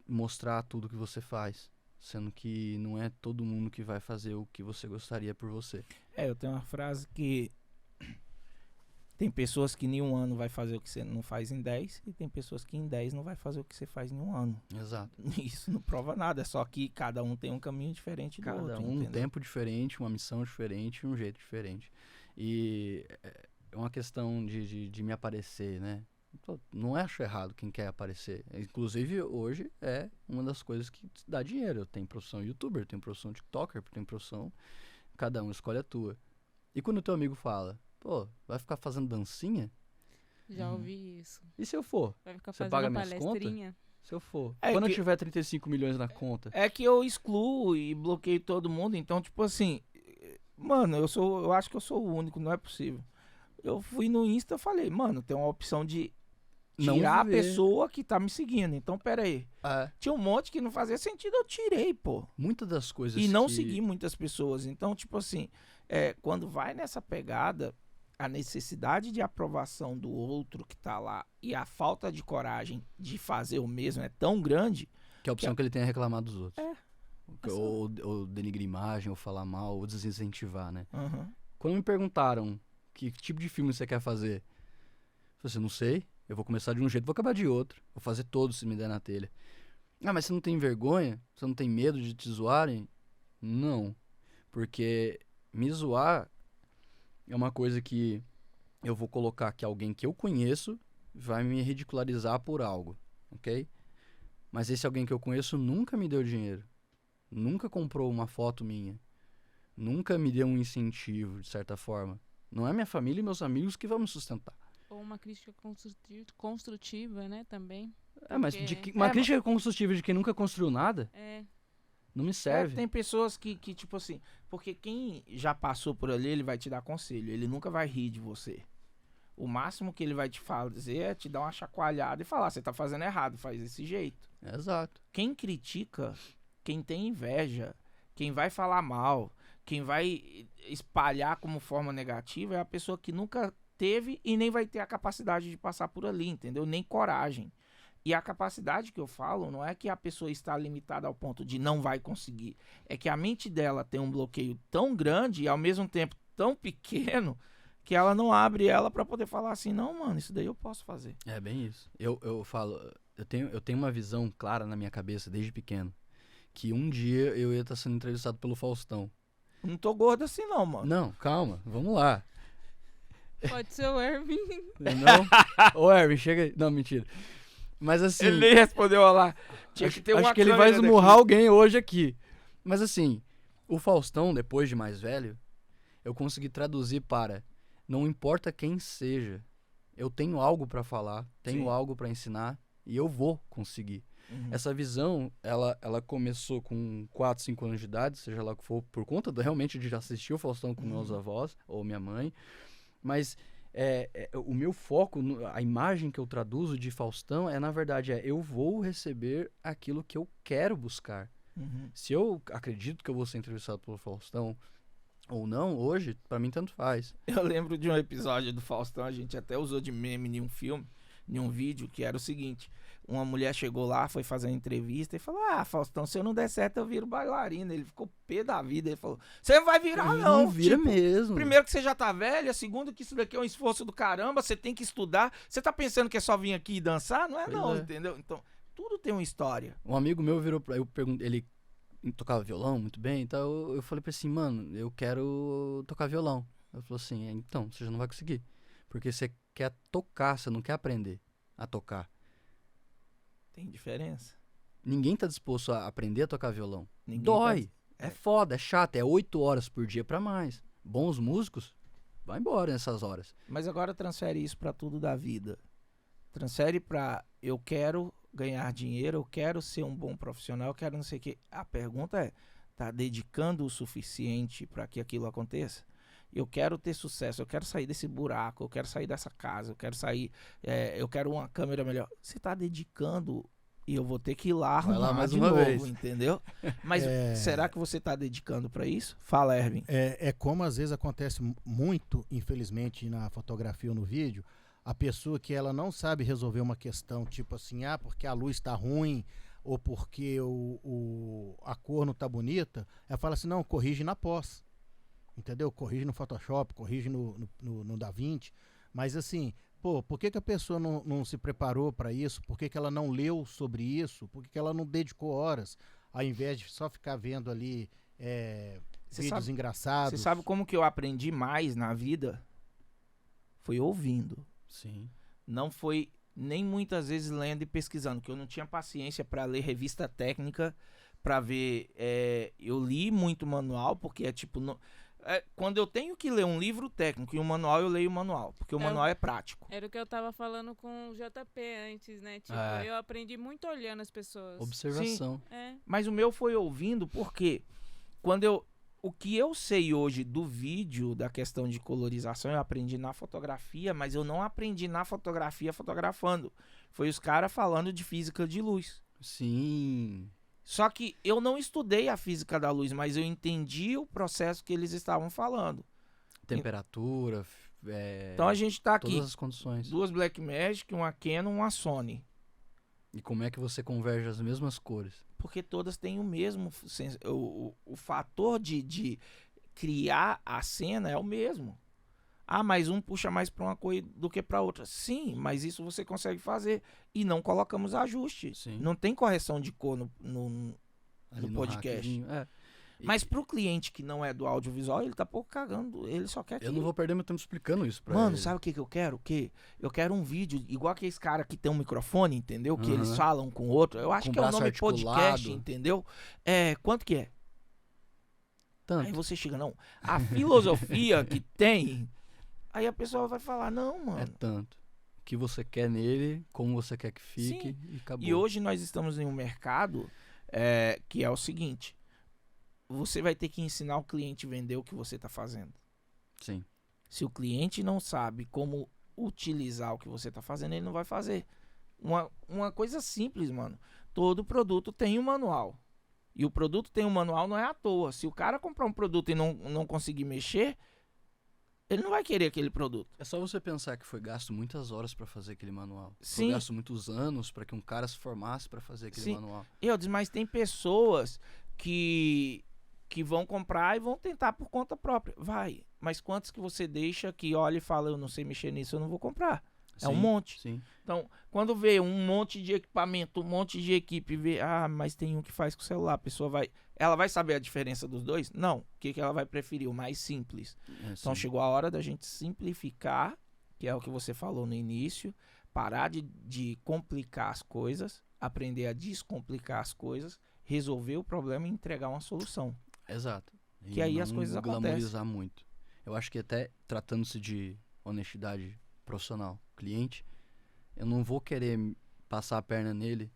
mostrar tudo que você faz, sendo que não é todo mundo que vai fazer o que você gostaria por você. Eu tenho uma frase que tem pessoas que em um ano vai fazer o que você não faz em 10 e tem pessoas que em 10 não vai fazer o que você faz em um ano. Exato. Isso não prova nada, é só que cada um tem um caminho diferente do outro. Cada um, um tempo diferente, uma missão diferente, um jeito diferente. E é uma questão de me aparecer, né? Não acho errado quem quer aparecer. Inclusive, hoje é uma das coisas que dá dinheiro. Eu tenho profissão youtuber, tenho profissão tiktoker, tenho profissão... Cada um escolhe a tua. E quando o teu amigo fala, vai ficar fazendo dancinha? Já ouvi isso. E se eu for? Vai ficar Você fazendo paga minhas palestrinha? Se eu for. É Quando eu que- tiver 35 milhões na conta. É que eu excluo e bloqueio todo mundo, então, tipo assim, mano, eu acho que eu sou o único, não é possível. Eu fui no Insta e falei, mano, tem uma opção de Não tirar a ver. pessoa que tá me seguindo. Então, pera aí. É, Tinha um monte que não fazia sentido, eu tirei, pô. muitas das coisas E não que... segui muitas pessoas. Então, tipo assim, quando vai nessa pegada, a necessidade de aprovação do outro que tá lá e a falta de coragem de fazer o mesmo é tão grande. Que a opção que ele tem é reclamar dos outros. ou denigrir imagem, ou falar mal, ou desincentivar, né? Uhum. Quando me perguntaram que tipo de filme você quer fazer, eu falei assim, não sei, eu vou começar de um jeito, vou acabar de outro. Vou fazer todos se me der na telha. Ah, mas você não tem vergonha? Você não tem medo de te zoarem? Não, porque me zoar é uma coisa que eu vou colocar que alguém que eu conheço vai me ridicularizar por algo, ok? Mas esse alguém que eu conheço nunca me deu dinheiro, nunca comprou uma foto minha, nunca me deu um incentivo, de certa forma. Não é minha família e meus amigos que vão me sustentar. Ou uma crítica construtiva, né, também. Mas Porque- uma crítica construtiva de quem nunca construiu nada, É, não me serve. Tem pessoas que, tipo assim, porque quem já passou por ali, ele vai te dar conselho, ele nunca vai rir de você. O máximo que ele vai te fazer é te dar uma chacoalhada e falar, você tá fazendo errado, faz desse jeito. Exato. Quem critica, quem tem inveja, quem vai falar mal, quem vai espalhar como forma negativa é a pessoa que nunca teve e nem vai ter a capacidade de passar por ali, entendeu? Nem coragem. E a capacidade que eu falo não é que a pessoa está limitada ao ponto de não vai conseguir. É que a mente dela tem um bloqueio tão grande e ao mesmo tempo tão pequeno que ela não abre ela para poder falar assim, não, mano, isso daí eu posso fazer. É bem isso. Eu falo, eu tenho uma visão clara na minha cabeça desde pequeno, que um dia eu ia estar sendo entrevistado pelo Faustão. Não tô gordo assim não, mano. Não, calma, vamos lá. pode ser o Erwin. Não? Ô, Erwin, chega aí. Não, mentira. Mas assim, Ele nem respondeu lá. Tinha que ter uma acho que ele vai câmera esmurrar daqui. alguém hoje aqui. Mas assim, o Faustão, depois de mais velho, eu consegui traduzir para não importa quem seja, eu tenho algo pra falar, tenho Sim. algo pra ensinar e eu vou conseguir. Uhum. Essa visão, ela começou com 4, 5 anos de idade, seja lá o que for, por conta realmente de assistir o Faustão com meus avós ou minha mãe. Mas o meu foco, a imagem que eu traduzo de Faustão na verdade, eu vou receber aquilo que eu quero buscar. Uhum. Se eu acredito que eu vou ser entrevistado pelo Faustão ou não, hoje, pra mim tanto faz. Eu lembro de um episódio do Faustão, a gente até usou de meme em um filme, em um vídeo, que era o seguinte: uma mulher chegou lá, foi fazer uma entrevista e falou: ah, Faustão, se eu não der certo, eu viro bailarina. Ele ficou pé da vida, ele falou: você não vai virar, não. vira Tipo, mesmo. primeiro que você já tá velha, segundo que isso daqui é um esforço do caramba, você tem que estudar. Você tá pensando que é só vir aqui e dançar? Não é Pois não, é. entendeu? Então, tudo tem uma história. Um amigo meu virou pra eu perguntei, ele tocava violão muito bem, então eu falei pra ele assim, mano, eu quero tocar violão. Ele falou assim, então, você já não vai conseguir. Porque você quer tocar, você não quer aprender a tocar. Tem diferença. Ninguém tá disposto a aprender a tocar violão. Ninguém Dói. tá- É foda, é chato, é 8 horas por dia pra mais. Bons músicos, vai embora nessas horas. Mas agora transfere isso pra tudo da vida. Transfere pra eu quero ganhar dinheiro, eu quero ser um bom profissional, eu quero não sei o que. A pergunta é, tá dedicando o suficiente pra que aquilo aconteça? Eu quero ter sucesso, eu quero sair desse buraco, eu quero sair dessa casa, eu quero sair, eu quero uma câmera melhor. Você tá dedicando e eu vou ter que ir lá Vai lá arrumar mais de uma novo, vez. entendeu? Mas será que você tá dedicando pra isso? Fala, Erwin. É como às vezes acontece muito, infelizmente, na fotografia ou no vídeo, a pessoa que ela não sabe resolver uma questão, tipo assim, porque a luz está ruim ou porque a cor não tá bonita, ela fala assim, não, corrige na pós, entendeu? Corrige no Photoshop, corrige no DaVinci, mas assim, por que a pessoa não se preparou para isso? Por que ela não leu sobre isso? Por que ela não dedicou horas, ao invés de só ficar vendo ali vídeos engraçados? Você sabe como que eu aprendi mais na vida? Foi ouvindo. Sim. Não foi nem muitas vezes lendo e pesquisando, que eu não tinha paciência para ler revista técnica, para ver. Eu li muito manual, porque é tipo. Quando eu tenho que ler um livro técnico e um manual, eu leio o manual, porque o manual é prático. Era o que eu tava falando com o JP antes, né? Tipo, eu aprendi muito olhando as pessoas. Observação. É. Mas o meu foi ouvindo, porque o que eu sei hoje do vídeo, da questão de colorização, eu aprendi na fotografia, mas eu não aprendi na fotografia fotografando. Foi os caras falando de física de luz. Sim. Só que eu não estudei a física da luz, mas eu entendi o processo que eles estavam falando. Temperatura, Então a gente tá aqui, todas as condições. 2 Blackmagic, uma Canon, uma Sony. E como é que você converge as mesmas cores? Porque todas têm o mesmo... O fator de criar a cena é o mesmo. Ah, mas um puxa mais pra uma coisa do que pra outra. Sim, mas isso você consegue fazer. E não colocamos ajuste. Sim. Não tem correção de cor Ali no podcast. hackzinho, Mas pro cliente que não é do audiovisual, ele tá pouco cagando. Ele só quer que... Eu não vou perder meu tempo explicando isso pra Mano, ele. sabe o que eu quero? Eu quero um vídeo, igual aqueles caras que tem um microfone, entendeu? Que eles Aham. falam com o outro. Eu acho Com que é o braço nome podcast, articulado. entendeu? Quanto que é? Tanto. Aí você chega, não. A filosofia que tem... Aí a pessoa vai falar, não, É mano. tanto. O que você quer nele, como você quer que fique, e acabou. E hoje nós estamos em um mercado que é o seguinte. Você vai ter que ensinar o cliente a vender o que você tá fazendo. Sim. Se o cliente não sabe como utilizar o que você tá fazendo, ele não vai fazer. Uma coisa simples, mano. Todo produto tem um manual. E o produto tem um manual não é à toa. Se o cara comprar um produto e não conseguir mexer, ele não vai querer aquele produto. É só você pensar que foi gasto muitas horas pra fazer aquele manual. Sim. Foi gasto muitos anos pra que um cara se formasse pra fazer aquele Sim. manual. Mas tem pessoas que vão comprar e vão tentar por conta própria. Vai. Mas quantos que você deixa que olha e fala, eu não sei mexer nisso, eu não vou comprar? É um Sim, monte. Sim. Então, quando vê um monte de equipamento, um monte de equipe, vê, mas tem um que faz com o celular, a pessoa ela vai saber a diferença dos dois? Não. O que ela vai preferir? O mais simples. Então, sim. chegou a hora da gente simplificar, que é o que você falou no início, parar de complicar as coisas, aprender a descomplicar as coisas, resolver o problema e entregar uma solução. Exato. Que E aí não as coisas glamorizar muito. Eu acho que até tratando-se de honestidade profissional, cliente, eu não vou querer passar a perna nele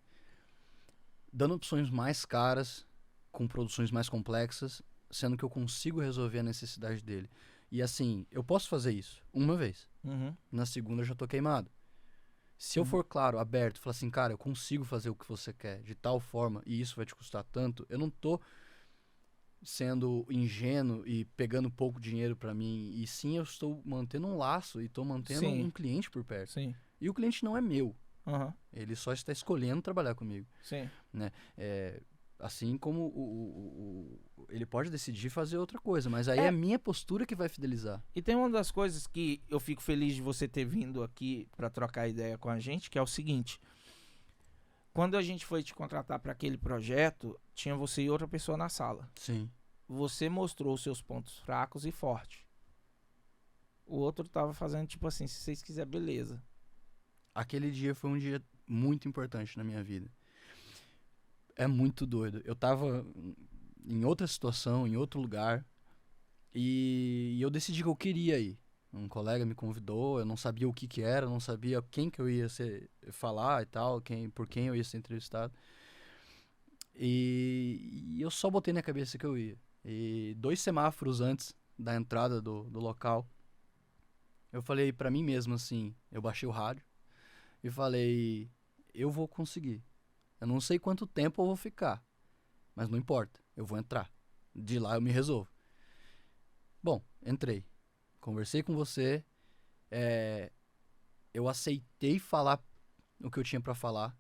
dando opções mais caras, com produções mais complexas, sendo que eu consigo resolver a necessidade dele. E assim, eu posso fazer isso uma vez. Uhum. Na segunda eu já tô queimado. Se eu for claro, aberto, falar assim, cara, eu consigo fazer o que você quer de tal forma e isso vai te custar tanto, eu não tô sendo ingênuo e pegando pouco dinheiro pra mim, e sim eu estou mantendo um laço e tô mantendo Sim. um cliente por perto. Sim. E o cliente não é meu, Uhum. ele só está escolhendo trabalhar comigo. Sim. Assim como ele pode decidir fazer outra coisa, mas aí é a minha postura que vai fidelizar. E tem uma das coisas que eu fico feliz de você ter vindo aqui pra trocar ideia com a gente, que é o seguinte. Quando a gente foi te contratar para aquele projeto, tinha você e outra pessoa na sala. Sim. Você mostrou os seus pontos fracos e fortes. O outro tava fazendo tipo assim, se vocês quiserem, beleza. Aquele dia foi um dia muito importante na minha vida. É muito doido. Eu tava em outra situação, em outro lugar, e eu decidi que eu queria ir. Um colega me convidou, eu não sabia o que era, eu não sabia quem que eu ia falar e tal, por quem eu ia ser entrevistado. E eu só botei na cabeça que eu ia. E 2 semáforos antes da entrada do local, eu falei pra mim mesmo assim, eu baixei o rádio e falei, eu vou conseguir. Eu não sei quanto tempo eu vou ficar, mas não importa, eu vou entrar. De lá eu me resolvo. Bom, entrei. Conversei com você, eu aceitei falar o que eu tinha pra falar.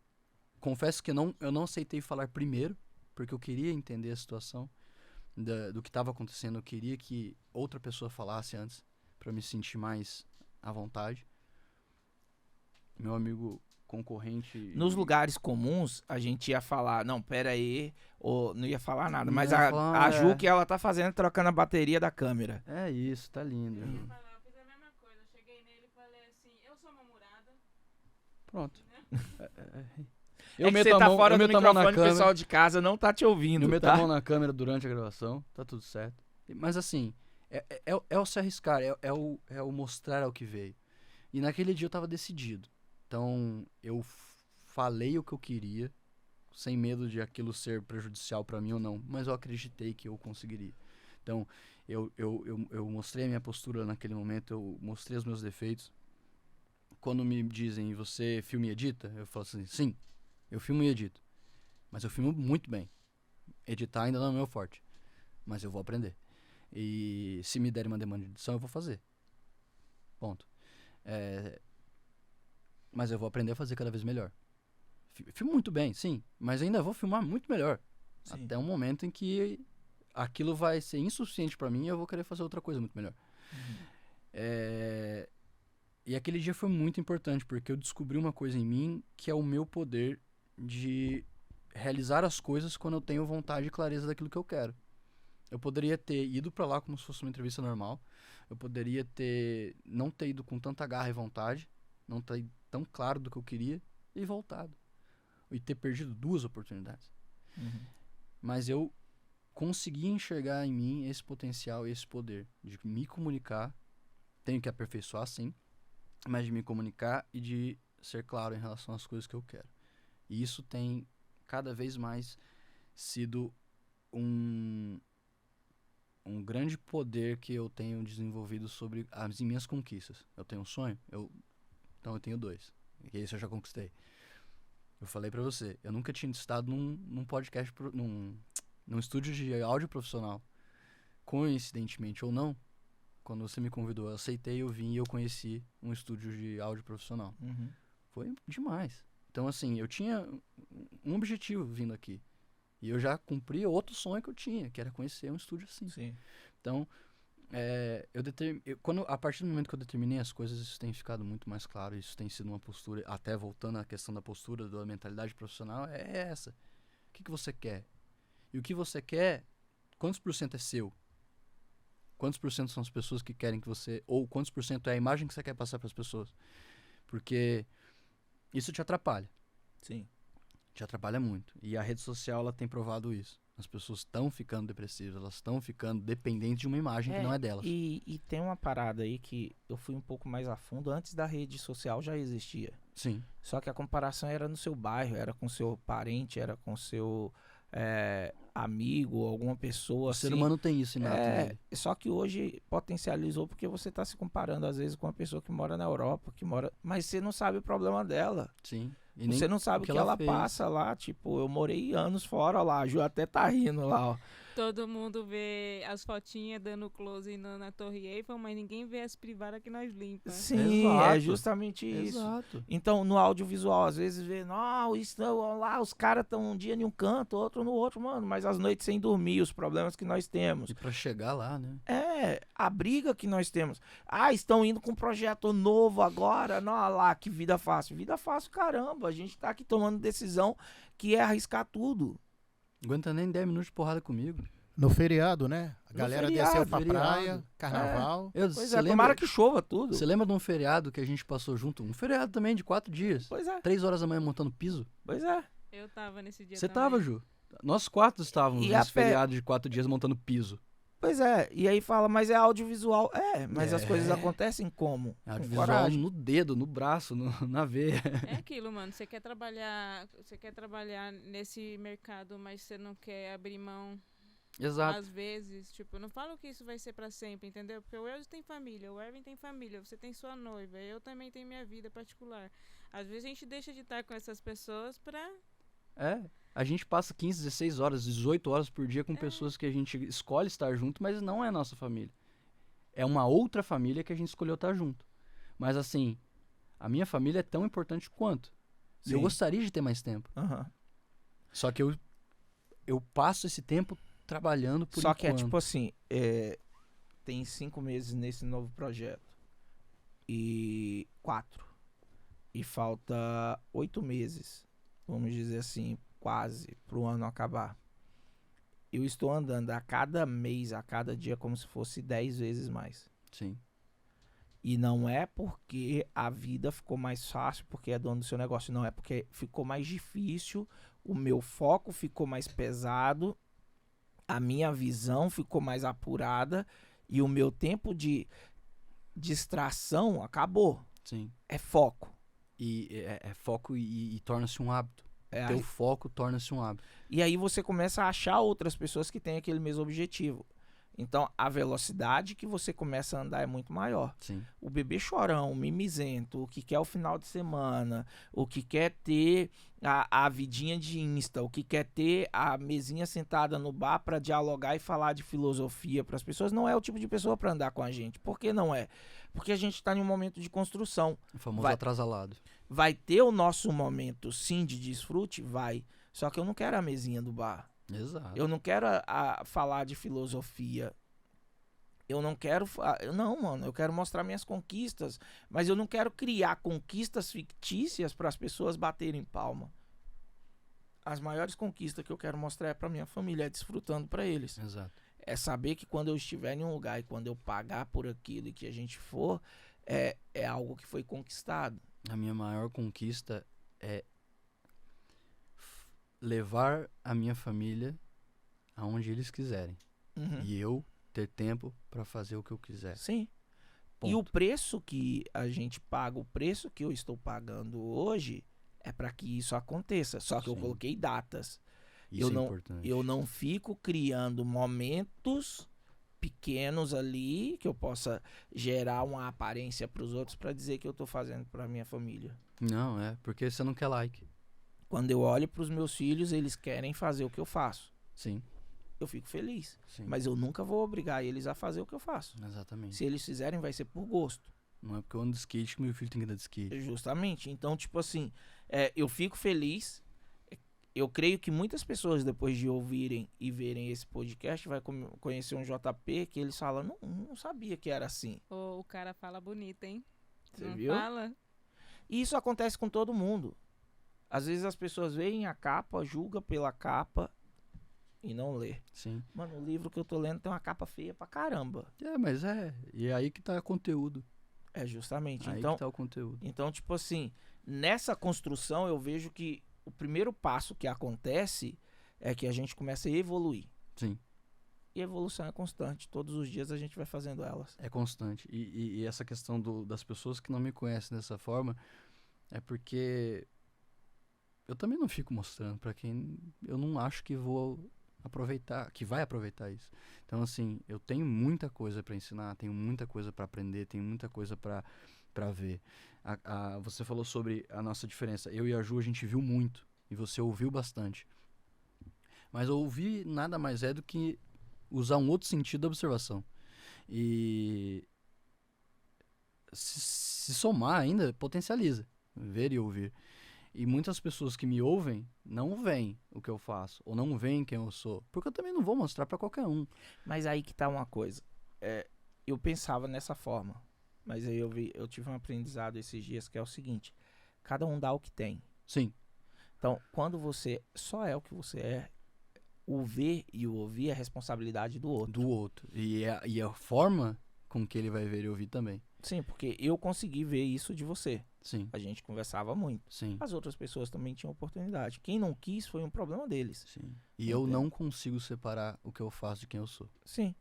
Confesso que eu não aceitei falar primeiro, porque eu queria entender a situação do que estava acontecendo. Eu queria que outra pessoa falasse antes, pra me sentir mais à vontade. Meu amigo concorrente... Nos lugares comuns, a gente ia falar, não, pera aí, ou não ia falar nada. Não Mas ia a falar, Ju, que ela tá fazendo, é trocando a bateria da câmera. É isso, tá lindo. Eu fiz a mesma coisa. Eu cheguei nele e falei assim, eu sou namorada. Pronto. É que você tá fora do meto a mão na microfone, o câmera. pessoal de casa não tá te ouvindo, Eu meto tá? a mão na câmera durante a gravação, tá tudo certo. Mas assim, é o se arriscar, é o mostrar ao que veio. E naquele dia eu tava decidido. Então eu falei o que eu queria, sem medo de aquilo ser prejudicial pra mim ou não, mas eu acreditei que eu conseguiria. Então eu mostrei a minha postura naquele momento, eu mostrei os meus defeitos. Quando me dizem, você filma e edita? Eu falo assim, sim, eu filmo e edito. Mas eu filmo muito bem. Editar ainda não é meu forte. Mas eu vou aprender. E se me derem uma demanda de edição, eu vou fazer. Ponto. Mas eu vou aprender a fazer cada vez melhor. Filmo muito bem, sim, mas ainda vou filmar muito melhor. Sim. Até um momento em que aquilo vai ser insuficiente pra mim e eu vou querer fazer outra coisa muito melhor. E aquele dia foi muito importante, porque eu descobri uma coisa em mim que é o meu poder de realizar as coisas quando eu tenho vontade e clareza daquilo que eu quero. Eu poderia ter ido pra lá como se fosse uma entrevista normal. Eu poderia não ter ido com tanta garra e vontade, não ter ido tão claro do que eu queria e voltado. E ter perdido 2 oportunidades. Mas eu consegui enxergar em mim esse potencial e esse poder de me comunicar. Tenho que aperfeiçoar, sim, mas de me comunicar e de ser claro em relação às coisas que eu quero. E isso tem cada vez mais sido um grande poder que eu tenho desenvolvido sobre as minhas conquistas. Eu tenho um sonho? Então eu tenho 2. E esse eu já conquistei. Eu falei pra você, eu nunca tinha estado num podcast, num estúdio de áudio profissional. Coincidentemente ou não, quando você me convidou, eu aceitei, eu vim e eu conheci um estúdio de áudio profissional. Foi demais. Então, assim, eu tinha um objetivo vindo aqui. E eu já cumpri outro sonho que eu tinha, que era conhecer um estúdio assim. Sim. Então, a partir do momento que eu determinei as coisas, isso tem ficado muito mais claro. Isso tem sido uma postura, até voltando à questão da postura, da mentalidade profissional, é essa. O que você quer? E o que você quer, quantos % é seu? Quantos % são as pessoas que querem que você... Ou quantos % é a imagem que você quer passar para as pessoas? Porque isso te atrapalha. Sim. Te atrapalha muito. E a rede social, ela tem provado isso. As pessoas estão ficando depressivas, elas estão ficando dependentes de uma imagem que não é delas. E tem uma parada aí que eu fui um pouco mais a fundo. Antes da rede social já existia. Sim. Só que a comparação era no seu bairro, era com seu parente, era com seu amigo, alguma pessoa. O ser humano tem isso inato nele. Só que hoje potencializou porque você está se comparando às vezes com uma pessoa que mora na Europa, mas você não sabe o problema dela. Sim. E Você não sabe o que ela fez. passa lá. Tipo, eu morei anos fora lá, a Ju até tá rindo lá, ó. Todo mundo vê as fotinhas dando close na Torre Eiffel, mas ninguém vê as privadas que nós limpamos. Sim, Exato. é justamente isso. Exato. Então, no audiovisual, às vezes vê, lá, os caras estão um dia em um canto, outro no outro, mano, mas as noites sem dormir, os problemas que nós temos. E pra chegar lá, né? A briga que nós temos. Estão indo com um projeto novo agora, não, lá, que vida fácil. Vida fácil, caramba, a gente tá aqui tomando decisão que é arriscar tudo. Aguenta nem 10 minutos de porrada comigo. No feriado, né? A galera desceu pra feriado. praia, carnaval. Pois tomara que chova tudo. Você lembra de um feriado que a gente passou junto? Um feriado também de 4 dias. Pois é. 3 horas da manhã montando piso. Pois é. Eu tava nesse dia Você também. tava, Ju? Nós 4 estávamos E nesse a pé- feriado de 4 dias montando piso. Pois é. E aí fala, mas é audiovisual. Mas as coisas acontecem como? Com Audiovisual coragem. no dedo, no braço, na veia. É aquilo, mano. Você quer trabalhar nesse mercado, mas você não quer abrir mão. Exato. Às vezes, tipo, eu não falo que isso vai ser pra sempre, entendeu? Porque o Elvis tem família, o Erwin tem família, você tem sua noiva, eu também tenho minha vida particular. Às vezes a gente deixa de estar com essas pessoas pra... A gente passa 15, 16 horas, 18 horas por dia com pessoas que a gente escolhe estar junto, mas não é nossa família. É uma outra família que a gente escolheu estar junto. Mas assim, a minha família é tão importante quanto. E eu Sim. gostaria de ter mais tempo. Aham. Só que eu passo esse tempo trabalhando por Só que enquanto. é tipo assim, tem 5 meses nesse novo projeto. E 4. E falta 8 meses, vamos dizer assim, quase, pro ano acabar. Eu estou andando a cada mês, a cada dia, como se fosse 10 vezes mais. Sim. E não é porque a vida ficou mais fácil, porque é dono do seu negócio. Não, é porque ficou mais difícil, o meu foco ficou mais pesado, a minha visão ficou mais apurada e o meu tempo de distração acabou. Sim. É foco. E é foco e torna-se um hábito. Teu foco torna-se um hábito. E aí você começa a achar outras pessoas que têm aquele mesmo objetivo. Então, a velocidade que você começa a andar é muito maior. Sim. O bebê chorão, o mimizento, o que quer o final de semana, o que quer ter a vidinha de Insta, o que quer ter a mesinha sentada no bar para dialogar e falar de filosofia para as pessoas, não é o tipo de pessoa para andar com a gente. Por que não é? Porque a gente está em um momento de construção. O famoso Vai- atrasalado. vai ter o nosso momento, sim, de desfrute? Vai. Só que eu não quero a mesinha do bar. Exato. Eu não quero falar de filosofia. Eu não quero... Não, mano. Eu quero mostrar minhas conquistas. Mas eu não quero criar conquistas fictícias para as pessoas baterem palma. As maiores conquistas que eu quero mostrar é pra minha família, é desfrutando pra eles. Exato. É saber que quando eu estiver em um lugar e quando eu pagar por aquilo e que a gente for, é algo que foi conquistado. A minha maior conquista é levar a minha família aonde eles quiserem. Uhum. E eu ter tempo pra fazer o que eu quiser. Sim. Ponto. E o preço que a gente paga, o preço que eu estou pagando hoje é para que isso aconteça. Só que eu Sim. coloquei datas. Isso é não, importante. eu não fico criando momentos pequenos ali que eu possa gerar uma aparência para os outros para dizer que eu estou fazendo para minha família. Não, porque você não quer like. Quando eu olho para os meus filhos, eles querem fazer o que eu faço. Sim. Eu fico feliz. Sim. Mas eu nunca vou obrigar eles a fazer o que eu faço. Exatamente. Se eles fizerem, vai ser por gosto. Não é porque eu ando de skate que meu filho tem que andar de skate. Justamente. Então, tipo assim, eu fico feliz. Eu creio que muitas pessoas, depois de ouvirem e verem esse podcast, vai conhecer um JP que eles falam, não sabia que era assim. O cara fala bonito, hein? Você Não viu? fala? E isso acontece com todo mundo. Às vezes as pessoas veem a capa, julgam pela capa e não lê. Sim. Mano, o livro que eu tô lendo tem uma capa feia pra caramba. Mas E é aí que tá o conteúdo. É justamente. Aí Então, que tá o conteúdo. então, tipo assim, nessa construção eu vejo que o primeiro passo que acontece é que a gente começa a evoluir. Sim. E a evolução é constante. Todos os dias a gente vai fazendo elas. É constante. E essa questão das pessoas que não me conhecem dessa forma é porque eu também não fico mostrando pra quem eu não acho que vou aproveitar, que vai aproveitar isso. Então, assim, eu tenho muita coisa pra ensinar, tenho muita coisa pra aprender, tenho muita coisa pra ver. Você falou sobre a nossa diferença. Eu e a Ju, a gente viu muito. E você ouviu bastante. Mas ouvir nada mais é do que usar um outro sentido da observação. E se somar ainda, potencializa. Ver e ouvir. E muitas pessoas que me ouvem não veem o que eu faço. Ou não veem quem eu sou. Porque eu também não vou mostrar pra qualquer um. Mas aí que tá uma coisa. Eu pensava nessa forma. Mas aí eu tive um aprendizado esses dias que é o seguinte. Cada um dá o que tem. Sim. Então, quando você só é o que você é, o ver e o ouvir é responsabilidade do outro. Do outro. E a forma com que ele vai ver e ouvir também. Sim, porque eu consegui ver isso de você. Sim. A gente conversava muito. Sim. As outras pessoas também tinham oportunidade. Quem não quis foi um problema deles. Sim. E eu não consigo separar o que eu faço de quem eu sou. Sim.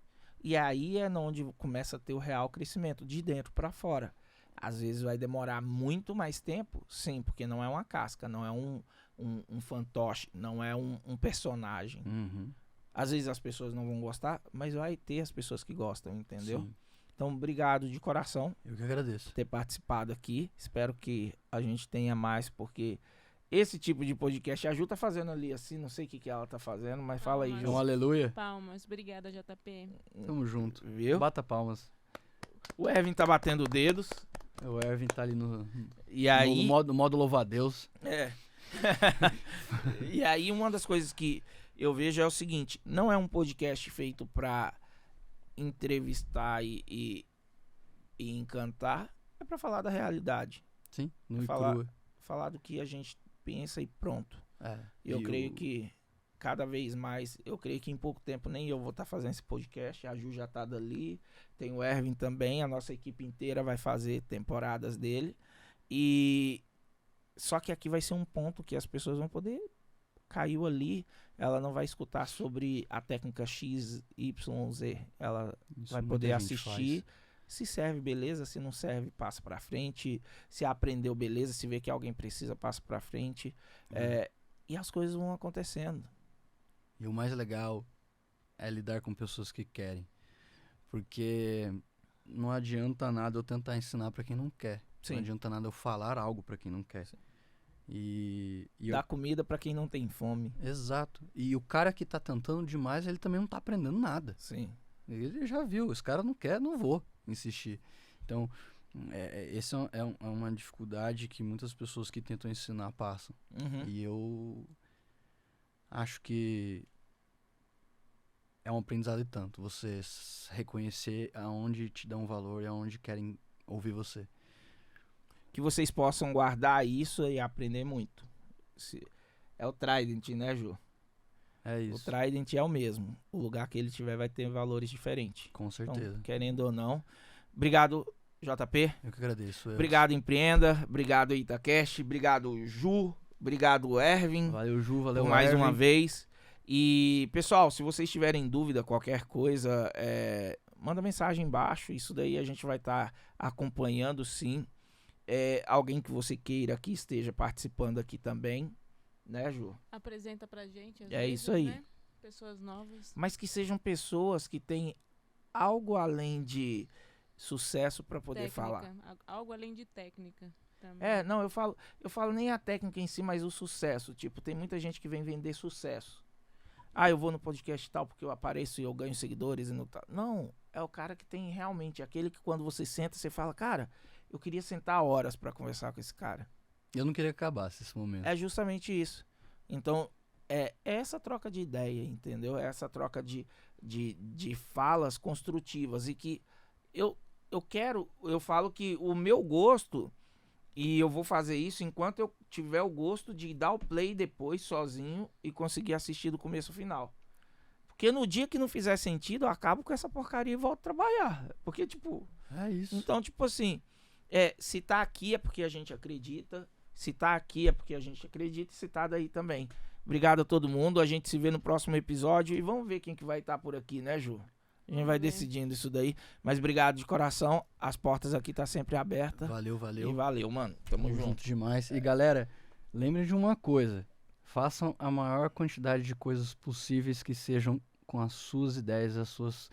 E aí é onde começa a ter o real crescimento, de dentro pra fora. Às vezes vai demorar muito mais tempo, sim, porque não é uma casca, não é um fantoche, não é um personagem. Uhum. Às vezes as pessoas não vão gostar, mas vai ter as pessoas que gostam, entendeu? Sim. Então, obrigado de coração Eu que agradeço. por ter participado aqui. Espero que a gente tenha mais, porque esse tipo de podcast, a Ju tá fazendo ali assim, não sei o que ela tá fazendo, mas fala aí, Mas- Ju. Um aleluia. Palmas. Obrigada, JP. Tamo junto. Viu? Bata palmas. O Ervin tá batendo dedos. O Ervin tá ali no E aí... modo louva-a-Deus. É. E aí, uma das coisas que eu vejo é o seguinte: não é um podcast feito pra entrevistar e encantar, é pra falar da realidade. Sim, no e Falar- crua. Falar do que a gente pensa e pronto. E Eu creio que cada vez mais, eu creio que em pouco tempo nem eu vou estar fazendo esse podcast. A Ju já tá dali, tem o Ervin também, a nossa equipe inteira vai fazer temporadas dele. E só que aqui vai ser um ponto que as pessoas vão poder, caiu ali, ela não vai escutar sobre a técnica X, Y, Z. Ela isso vai muita poder gente assistir. faz. Se serve, beleza. Se não serve, passa pra frente. Se aprendeu, beleza. Se vê que alguém precisa, passa pra frente. E as coisas vão acontecendo. E o mais legal é lidar com pessoas que querem. Porque não adianta nada eu tentar ensinar pra quem não quer. Sim. Não adianta nada eu falar algo pra quem não quer. E Dá comida pra quem não tem fome. Exato. E o cara que tá tentando demais, ele também não tá aprendendo nada. Sim. Ele já viu, esse cara não quer, não vou insistir. Então, Essa é uma dificuldade que muitas pessoas que tentam ensinar passam. Uhum. E eu acho que é um aprendizado e tanto. Você reconhecer aonde te dão valor e aonde querem ouvir você. Que vocês possam guardar isso e aprender muito. É o Trident, né, Ju? É O isso. Trident é o mesmo. O lugar que ele tiver vai ter valores diferentes. Com certeza. Então, querendo ou não. Obrigado, JP. Eu que agradeço. Obrigado, Empreenda. Obrigado, Itacast. Obrigado, Ju. Obrigado, Ervin. Valeu, Ju. Valeu, Por mais Ervin. uma vez. E, pessoal, se vocês tiverem dúvida, qualquer coisa, manda mensagem embaixo. Isso daí a gente vai estar acompanhando, sim. Alguém que você queira que esteja participando aqui também, né, Ju? Apresenta pra gente. Às É vezes, isso aí. Né? Pessoas novas. Mas que sejam pessoas que têm algo além de sucesso para poder falar. Algo além de técnica também. Não, eu falo nem a técnica em si, mas o sucesso. Tipo, tem muita gente que vem vender sucesso. Eu vou no podcast tal porque eu apareço e eu ganho seguidores e não tal. Não, é o cara que tem realmente aquele que quando você senta, você fala, cara, eu queria sentar horas para conversar com esse cara. Eu não queria que acabasse esse momento. É justamente isso. Então, é essa troca de ideia, entendeu? É essa troca de falas construtivas e que eu falo que o meu gosto, e eu vou fazer isso enquanto eu tiver o gosto de dar o play depois sozinho e conseguir assistir do começo ao final. Porque no dia que não fizer sentido, eu acabo com essa porcaria e volto a trabalhar. Porque, tipo... É isso. Então, tipo assim, se tá aqui é porque a gente acredita, se tá aqui é porque a gente acredita e se tá daí também. Obrigado a todo mundo, a gente se vê no próximo episódio e vamos ver quem que vai estar por aqui, né, Ju? A gente vai decidindo isso daí, mas obrigado de coração, as portas aqui tá sempre abertas. Valeu, valeu. E valeu, mano, tamo junto. Demais. E galera, lembrem de uma coisa, façam a maior quantidade de coisas possíveis que sejam com as suas ideias, as suas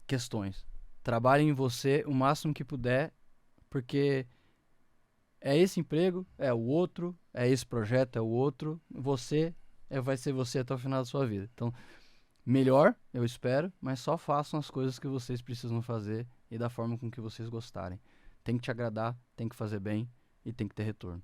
questões. Trabalhem em você o máximo que puder, porque é esse emprego, é o outro, é esse projeto, é o outro. Você vai ser você até o final da sua vida. Então, melhor, eu espero, mas só façam as coisas que vocês precisam fazer e da forma com que vocês gostarem. Tem que te agradar, tem que fazer bem e tem que ter retorno.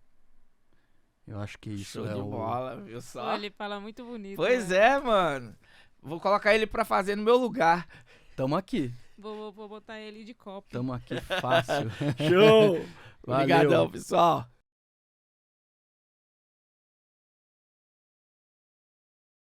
Eu acho que isso Show é de o... bola, viu só? Ele fala muito bonito. Pois né? mano. Vou colocar ele pra fazer no meu lugar. Tamo aqui. Vou botar ele de copo. Tamo aqui fácil. Show! Valeu. Obrigadão, pessoal.